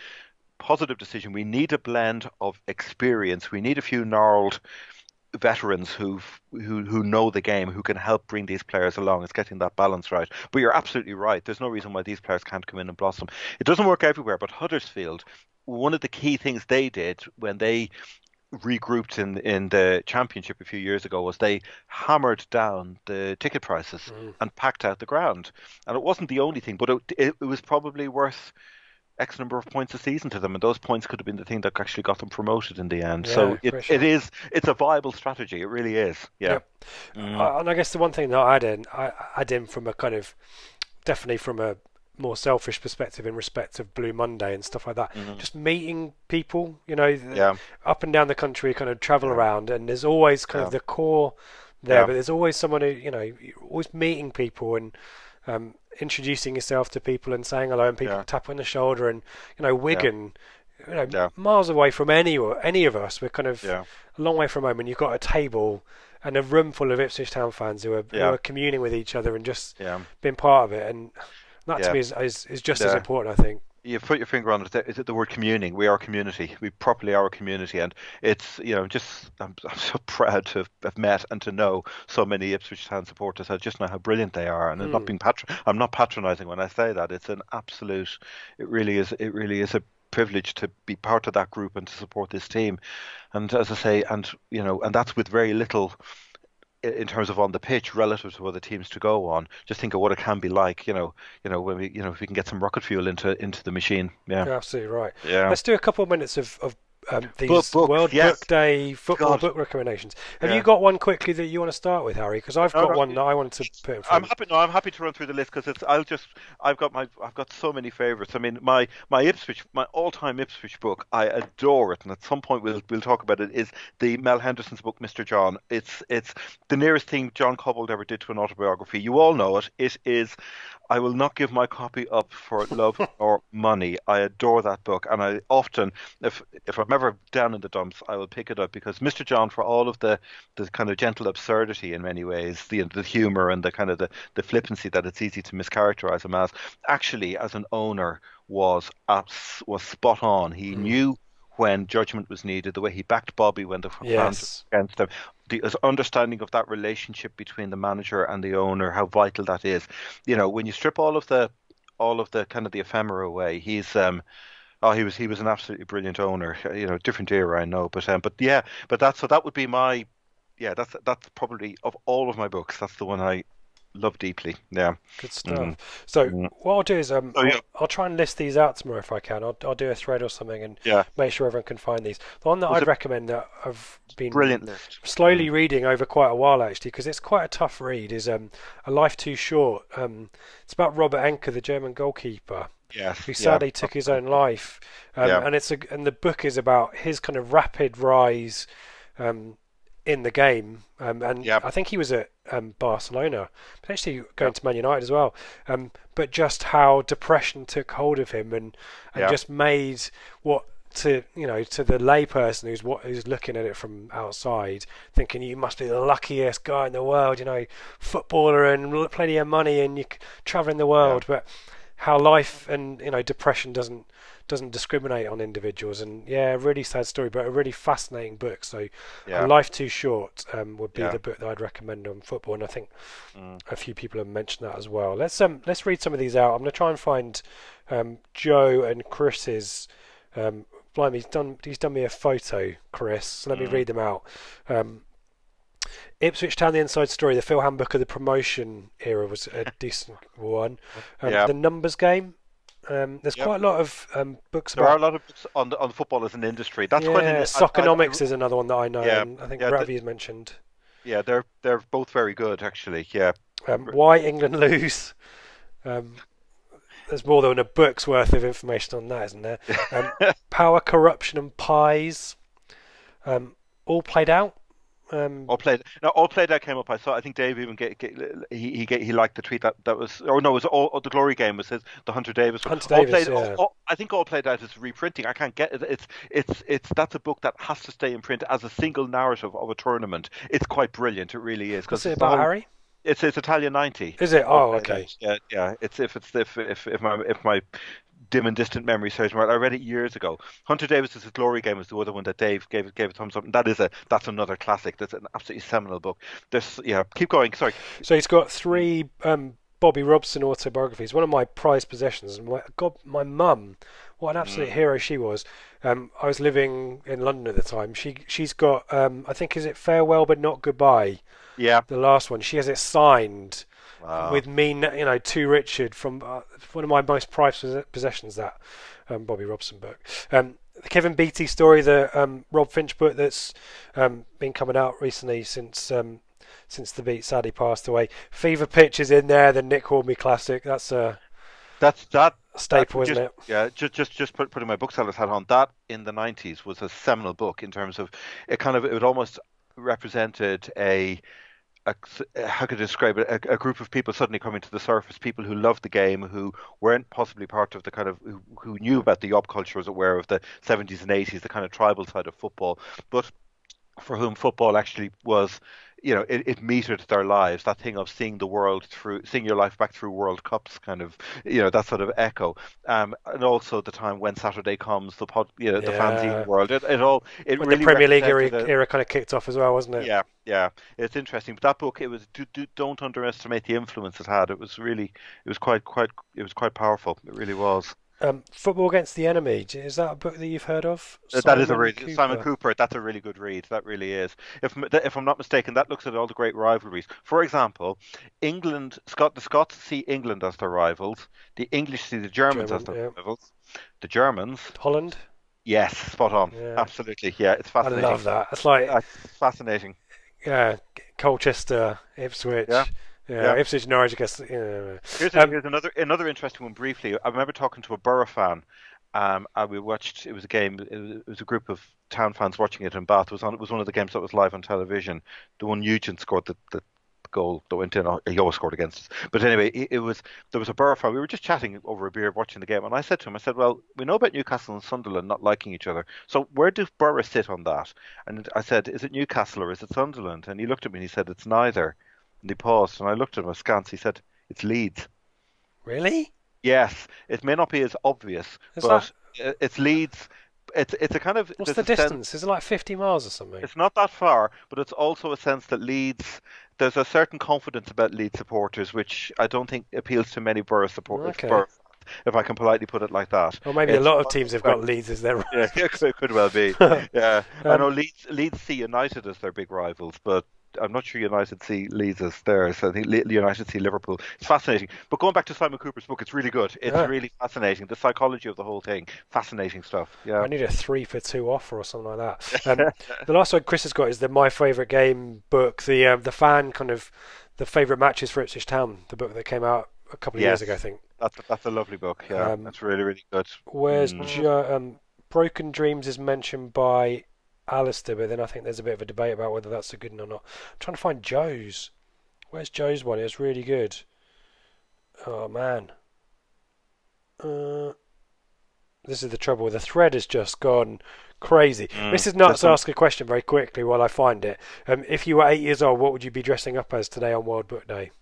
positive decision. We need a blend of experience. We need a few gnarled veterans who know the game, who can help bring these players along. It's getting that balance right. But you're absolutely right. There's no reason why these players can't come in and blossom. It doesn't work everywhere, but Huddersfield, one of the key things they did when they regrouped in the Championship a few years ago was they hammered down the ticket prices and packed out the ground. And it wasn't the only thing, but it was probably worth X number of points a season to them, and those points could have been the thing that actually got them promoted in the end. So it's a viable strategy. It really is. Yeah. And I guess the one thing that I add in from a kind of definitely from a more selfish perspective in respect of Blue Monday and stuff like that, just meeting people, up and down the country, kind of travel around, and there's always kind of the core there, but there's always someone who, you're always meeting people and introducing yourself to people and saying hello, and people tap on the shoulder, and Wigan, miles away from any of us, we're kind of a long way from home, and you've got a table and a room full of Ipswich Town fans who are communing with each other and just being part of it, and that to me is just as important, I think. You put your finger on it. Is it the word communing? We are a community. We properly are a community, and it's I'm so proud to have met and to know so many Ipswich Town supporters. I just know how brilliant they are, and I'm not patronising when I say that. It's an absolute. It really is a privilege to be part of that group and to support this team, and as I say, and that's with very little in terms of on the pitch relative to other teams to go on. Just think of what it can be like, when we, if we can get some rocket fuel into the machine. Yeah, you're absolutely right. Yeah, let's do a couple of minutes of these World Book Day football book recommendations. Have you got one quickly that you want to start with, Harry? Because I've got one that I wanted to put in front. I'm happy to run through the list, because I've got so many favourites. I mean, my all-time Ipswich book, I adore it, and at some point we'll talk about it, is the Mel Henderson's book, Mr. John. It's the nearest thing John Cobbold ever did to an autobiography. You all know it. It is. I will not give my copy up for love or money. I adore that book, and I often, if I'm ever down in the dumps, I will pick it up, because Mr. John, for all of the kind of gentle absurdity in many ways, the humour and the kind of the flippancy that it's easy to mischaracterize him as, actually as an owner was spot on. He knew when judgment was needed, the way he backed Bobby when the fans were against him. the understanding of that relationship between the manager and the owner, how vital that is. When you strip all of the kind of the ephemera away, he was an absolutely brilliant owner. Different era, I know, but yeah, that would be my that's probably of all of my books, that's the one I love deeply. Yeah. Good Mm, stuff. So mm. what I'll do is So yeah, I'll try and list these out tomorrow if I can. I'll do a thread or something and yeah, make sure everyone can find these. The one that it was I'd a recommend that I've been brilliant list. slowly reading over quite a while actually because it's quite a tough read is A Life Too Short. It's about Robert Enke, the German goalkeeper, Yes, who yeah, sadly took his own life. yeah, And the book is about his kind of rapid rise um, in the game. And yeah, I think he was at Barcelona, potentially yeah, going to Man United as well. But just how depression took hold of him and yeah, just made what to the layperson who's looking at it from outside, thinking you must be the luckiest guy in the world, footballer and plenty of money and you traveling the yeah, world, but how life and depression doesn't discriminate on individuals. And yeah, really sad story, but a really fascinating book. So A yeah, Life Too Short would be yeah. the book that I'd recommend on football, and I think Mm. a few people have mentioned that as well. Let's read some of these out. I'm going to try and find Joe and Chris's. Blimey, he's done me a photo, Chris. So let me Mm. read them out. Um, Ipswich Town: The Inside Story. The Phil Hand book of the promotion era was a decent one. Yeah, The Numbers Game. There's yeah. quite a lot of books There are about. a lot of books on football as an industry. That's quite Yeah, an Soccernomics is another one that I know, yeah, and I think yeah, Ravi has mentioned. yeah. They're both very good, actually. Yeah. Why England Lose. Um, there's more than a book's worth of information on that, isn't there? Power, Corruption, and Pies. All played out. Um, All played out came up. I think Dave even he liked the tweet that was, or no, it was all the glory game was the Hunter Davis one. Hunter Davis, yeah. I think all played out is reprinting. I can't get it. It's that's a book that has to stay in print as a single narrative of a tournament. It's quite brilliant. It really is, What's because it it's the about, whole. Harry? It's Italian 90. Is it? All Oh, played okay. out. Yeah, yeah. If my dim and distant memory serves me right, I read it years ago. Hunter Davis's Glory Game was the other one that Dave gave a thumbs up, and that's another classic. That's an absolutely seminal book. Keep going. Sorry. So he's got three Bobby Robson autobiographies. One of my prized possessions. And my mum, what an absolute Mm, hero she was. I was living in London at the time. She's got I think is it Farewell but Not Goodbye. yeah. The last one. She has it signed Wow. with me, to Richard from one of my most prized possessions. That Bobby Robson book. The Kevin Beattie story, the Rob Finch book that's been coming out recently since the Beat sadly passed away. Fever Pitch is in there, the Nick Hornby classic. That's a That's that. staple, isn't Just it? yeah. Just putting my bookseller's hat on. That in the 90s was a seminal book in terms of it almost represented a how could I describe it? A group of people suddenly coming to the surface, people who loved the game, who weren't possibly part of the kind of who knew about the yob culture, as it were, of the 70s and 80s, the kind of tribal side of football, but for whom football actually was, it metered their lives. That thing of seeing your life back through World Cups, kind of, that sort of echo. And also the time when Saturday comes, the fanzine Yeah. world. It When the really Premier League represented era kind of kicked off as well, wasn't it? yeah, yeah, it's interesting. But that book, it was don't underestimate the influence it had. It was quite powerful. It really was. Football Against the Enemy. Is that a book that you've heard of? That is a Simon really Simon Cooper. Cooper. That's a really good read. That really is. If I'm not mistaken, that looks at all the great rivalries. For example, the Scots see England as their rivals. The English see the Germans as German, their yeah. rivals. The Germans, Holland. yes, spot on. Yeah. Absolutely, yeah. It's I fascinating. love that. It's like That's fascinating. yeah, Colchester, Ipswich. Yeah, Yeah, yeah. Ipswich, Norwich. I guess. Yeah. Here's another interesting one briefly. I remember talking to a Borough fan. And we watched. It was a game. It was a group of town fans watching it in Bath. It was one of the games that was live on television. The one Nugent scored the goal that went in. He always scored against us. But anyway, there was a Borough fan. We were just chatting over a beer, watching the game, and I said to him, "Well, we know about Newcastle and Sunderland not liking each other. So where do Borough sit on that?" And I said, "Is it Newcastle or is it Sunderland?" And he looked at me and he said, "It's neither." And he paused, and I looked at him askance. He said, "It's Leeds." Really? Yes, it may not be as obvious, Is that but it's Leeds. it's a kind of What's there's the a sense. distance? Is it like 50 miles or something? It's not that far, but it's also a sense that Leeds. There's a certain confidence about Leeds supporters, which I don't think appeals to many Borough supporters. Okay. If I can politely put it like that. Or maybe a It's lot of teams have got Leeds as their yeah, it could well be. rivals. Yeah, I know um, Leeds see United as their big rivals, but I'm not sure United see Leeds as theirs. So I think United see Liverpool. It's fascinating. But going back to Simon Cooper's book, it's really good. It's yeah. really fascinating. The psychology of the whole thing, fascinating stuff. Yeah. I need a 3 for 2 offer or something like that. The last one Chris has got is the My Favourite Game book, the fan kind of the favourite matches for Ipswich Town, the book that came out a couple of years ago, I think. That's a lovely book. Yeah, that's really really good. Whereas Broken Dreams is mentioned by Alistair, but then I think there's a bit of a debate about whether that's a good one or not. I'm trying to find Joe's. Where's Joe's one? It's really good. Oh man. This is the trouble. The thread has just gone crazy. Mrs. Nuts ask a question very quickly while I find it. If you were 8 years old, what would you be dressing up as today on World Book Day?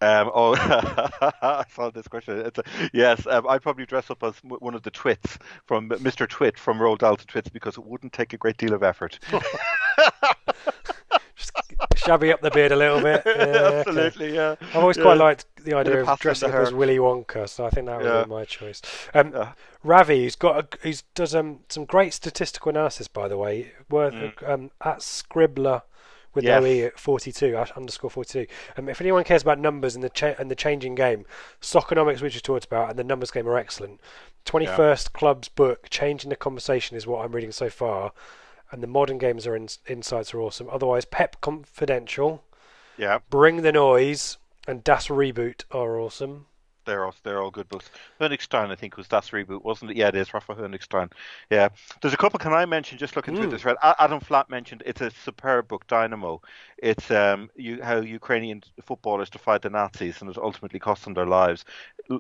I saw this question. Yes, I'd probably dress up as one of the Twits from Mr. Twit from Roald Dahl to Twits because it wouldn't take a great deal of effort. Just shabby up the beard a little bit. Absolutely, okay. yeah. I've always quite liked the idea of dressing up hair. as Willy Wonka, so I think that would be my choice. Ravi, he does some great statistical analysis, by the way, worth at Scribbler with no E at 42 _42. If anyone cares about numbers and the changing game, Soccernomics, which is talked about, and the numbers game are excellent. 21st Club's book, Changing the Conversation, is what I'm reading so far. And the modern games insights are awesome. Otherwise, Pep Confidential, Bring the Noise, and Das Reboot are awesome. They're all good books. Honigstein, I think, was Das Reboot, wasn't it? Yeah, it is. Rafa Honigstein. Yeah. There's a couple, can I mention, just looking through this thread, Adam Flatt mentioned it's a superb book, Dynamo. It's how Ukrainian footballers defied the Nazis and it ultimately cost them their lives.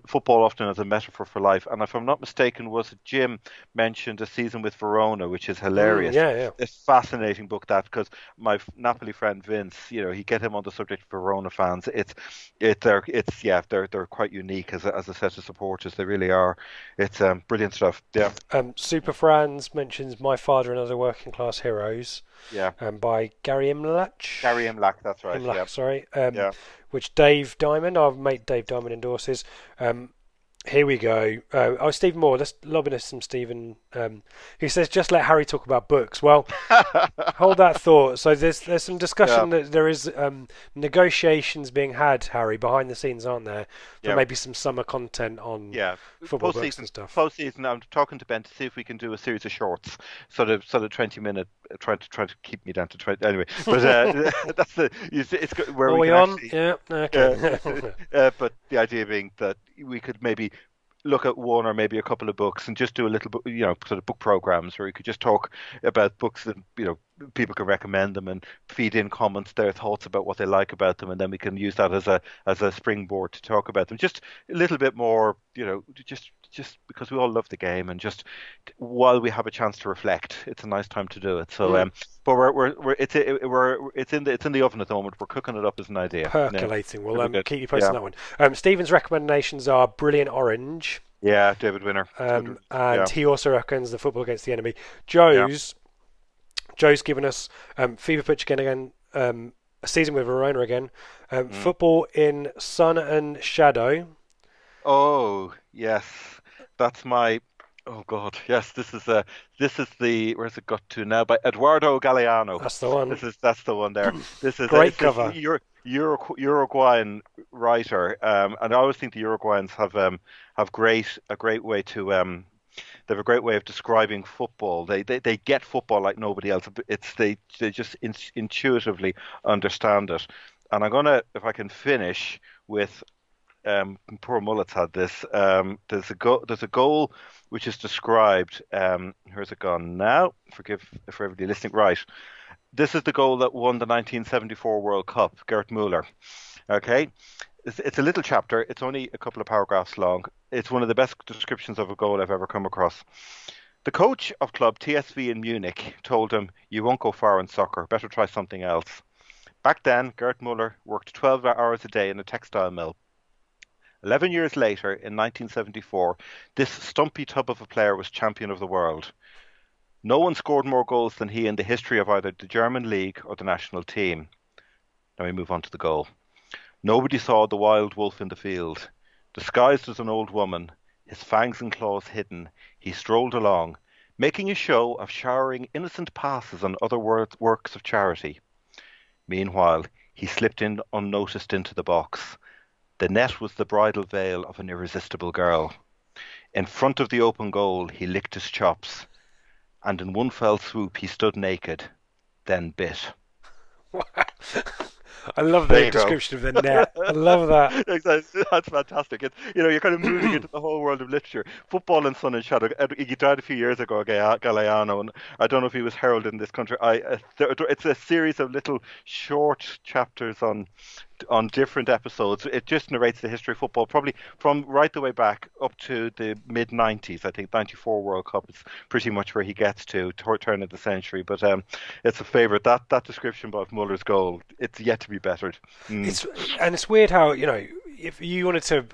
Football often as a metaphor for life. And if I'm not mistaken, was it Jim mentioned A Season with Verona, which is hilarious. Yeah. It's a fascinating book, that, because my Napoli friend Vince, he get him on the subject of Verona fans. They're quite unique as a set of supporters. They really are. It's brilliant stuff. Yeah. Super Franz mentions My Father and Other Working Class Heroes. Yeah. By Gary Imlach. Gary Imlach, that's right. Imlach, yeah. Sorry. Which Dave Diamond, our mate Dave Diamond, endorses. Here we go. Stephen Moore. Let's lob in some Stephen. He says, just let Harry talk about books. Well, hold that thought. So there's some discussion that there is negotiations being had, Harry, behind the scenes, aren't there? For maybe some summer content on football books and stuff. Post-season, I'm talking to Ben to see if we can do a series of shorts, sort of 20-minute, trying to keep me down to 20. Anyway, but that's it's where are we on? Yeah. Okay. But the idea being that we could maybe look at one or maybe a couple of books and just do a little, sort of book programs where we could just talk about books that, people can recommend them and feed in comments, their thoughts about what they like about them, and then we can use that as a springboard to talk about them. Just a little bit more, just because we all love the game, and just while we have a chance to reflect, it's a nice time to do it. So, but it's in the oven at the moment. We're cooking it up as an idea, percolating. We'll keep you posted on that one. Stephen's recommendations are Brilliant Orange. Yeah, David Winner. And he also reckons The Football Against the Enemy. Joe's given us Fever Pitch again, A Season with Verona again, Football in Sun and Shadow. Oh yes, that's my. Oh God, yes. This is the where's it got to now? By Eduardo Galeano. That's the one. That's the one there. This is great cover. Uruguayan writer, and I always think the Uruguayans have a great way to they have a great way of describing football. They get football like nobody else. They just intuitively understand it. And I'm gonna, if I can finish with. Poor Mullet's had this. There's a goal which is described. Where's it gone now? Forgive for everybody listening. Right, this is the goal that won the 1974 World Cup. Gerd Müller. Okay, it's a little chapter. It's only a couple of paragraphs long. It's one of the best descriptions of a goal I've ever come across. The coach of club TSV in Munich told him, "You won't go far in soccer. Better try something else." Back then, Gerd Müller worked 12 hours a day in a textile mill. 11 years later, in 1974, this stumpy tub of a player was champion of the world. No one scored more goals than he in the history of either the German league or the national team. Now we move on to the goal. Nobody saw the wild wolf in the field. Disguised as an old woman, his fangs and claws hidden, he strolled along, making a show of showering innocent passes on other works of charity. Meanwhile, he slipped in unnoticed into the box. The net was the bridal veil of an irresistible girl. In front of the open goal, he licked his chops, and in one fell swoop he stood naked, then bit. I love the description of the net. I love that. Exactly. That's fantastic. You're kind of moving into the whole world of literature. Football and Sun and Shadow. He died a few years ago, Galeano, and I don't know if he was heralded in this country. It's a series of little short chapters on different episodes. It just narrates the history of football, probably from right the way back up to the mid-90s. I think 94 World Cup is pretty much where he gets to turn of the century. But it's a favourite. That description of Muller's goal, it's yet to be bettered. It's weird how, if you wanted to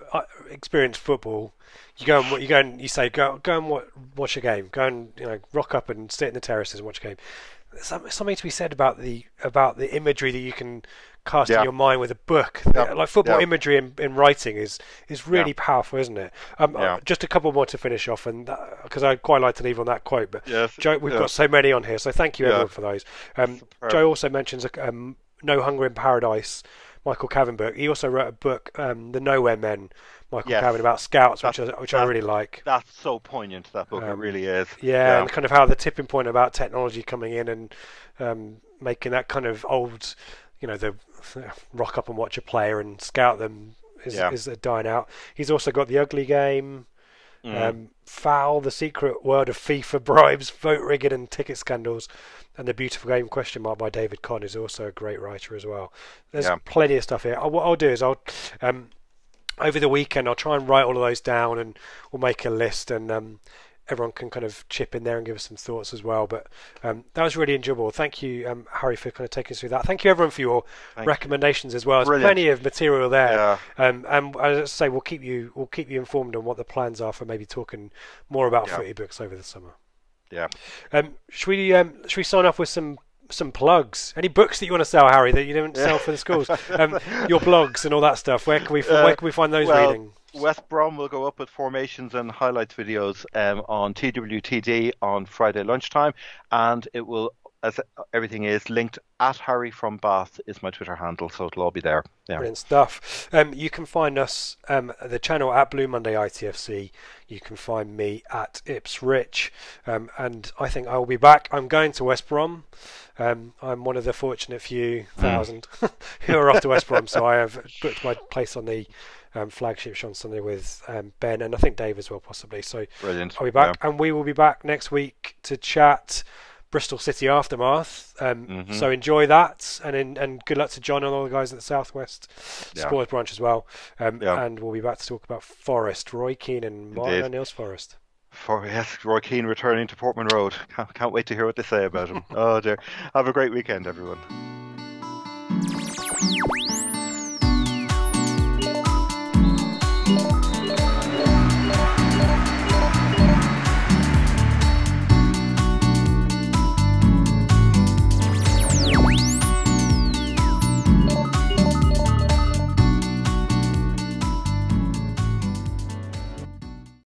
experience football, you say go and watch a game. Go and rock up and sit in the terraces and watch a game. There's something to be said about the imagery that you can cast in your mind with a book. Like football imagery in writing is really powerful, isn't it? Just a couple more to finish off, and because I'd quite like to leave on that quote. But Joe, we've got so many on here, so thank you everyone for those. Joe also mentions No Hunger in Paradise, Michael Cavan book. He also wrote a book, The Nowhere Men, Michael Cavan, about scouts, which I really like. That's so poignant, that book. It really is. And kind of how the tipping point about technology coming in and making that kind of old, the rock up and watch a player and scout them is dying out. He's also got The Ugly Game, Foul, The Secret World of FIFA Bribes, Vote Rigging and Ticket Scandals, and The Beautiful Game by David Conn, who's also a great writer as well. There's plenty of stuff here. What I'll do is over the weekend I'll try and write all of those down, and we'll make a list, and everyone can kind of chip in there and give us some thoughts as well. But that was really enjoyable. Thank you, Harry, for kind of taking us through that. Thank you everyone for your recommendations as well. There's plenty of material there. And as I say, we'll keep you informed on what the plans are for maybe talking more about footy books over the summer. Should we sign off with some plugs? Any books that you want to sell, Harry, that you didn't sell for the schools? Your blogs and all that stuff. Where can we find those reading? West Brom will go up with formations and highlights videos on TWTD on Friday lunchtime, and it will, as everything is, linked at Harry from Bath is my Twitter handle, so it'll all be there. Brilliant stuff. You can find us the channel at Blue Monday ITFC. You can find me at Ipsrich, and I think I will be back. I'm going to West Brom. I'm one of the fortunate few thousand who are off to West Brom, so I have booked my place on the flagship show on Sunday with Ben, and I think Dave as well, possibly. So brilliant. I'll be back, and we will be back next week to chat Bristol City aftermath. So enjoy that, and good luck to John and all the guys at the Southwest Sports branch as well. And we'll be back to talk about Forest, Roy Keane and Martin O'Neill's Forest. Roy Keane returning to Portman Road. Can't wait to hear what they say about him. Oh dear. Have a great weekend, everyone.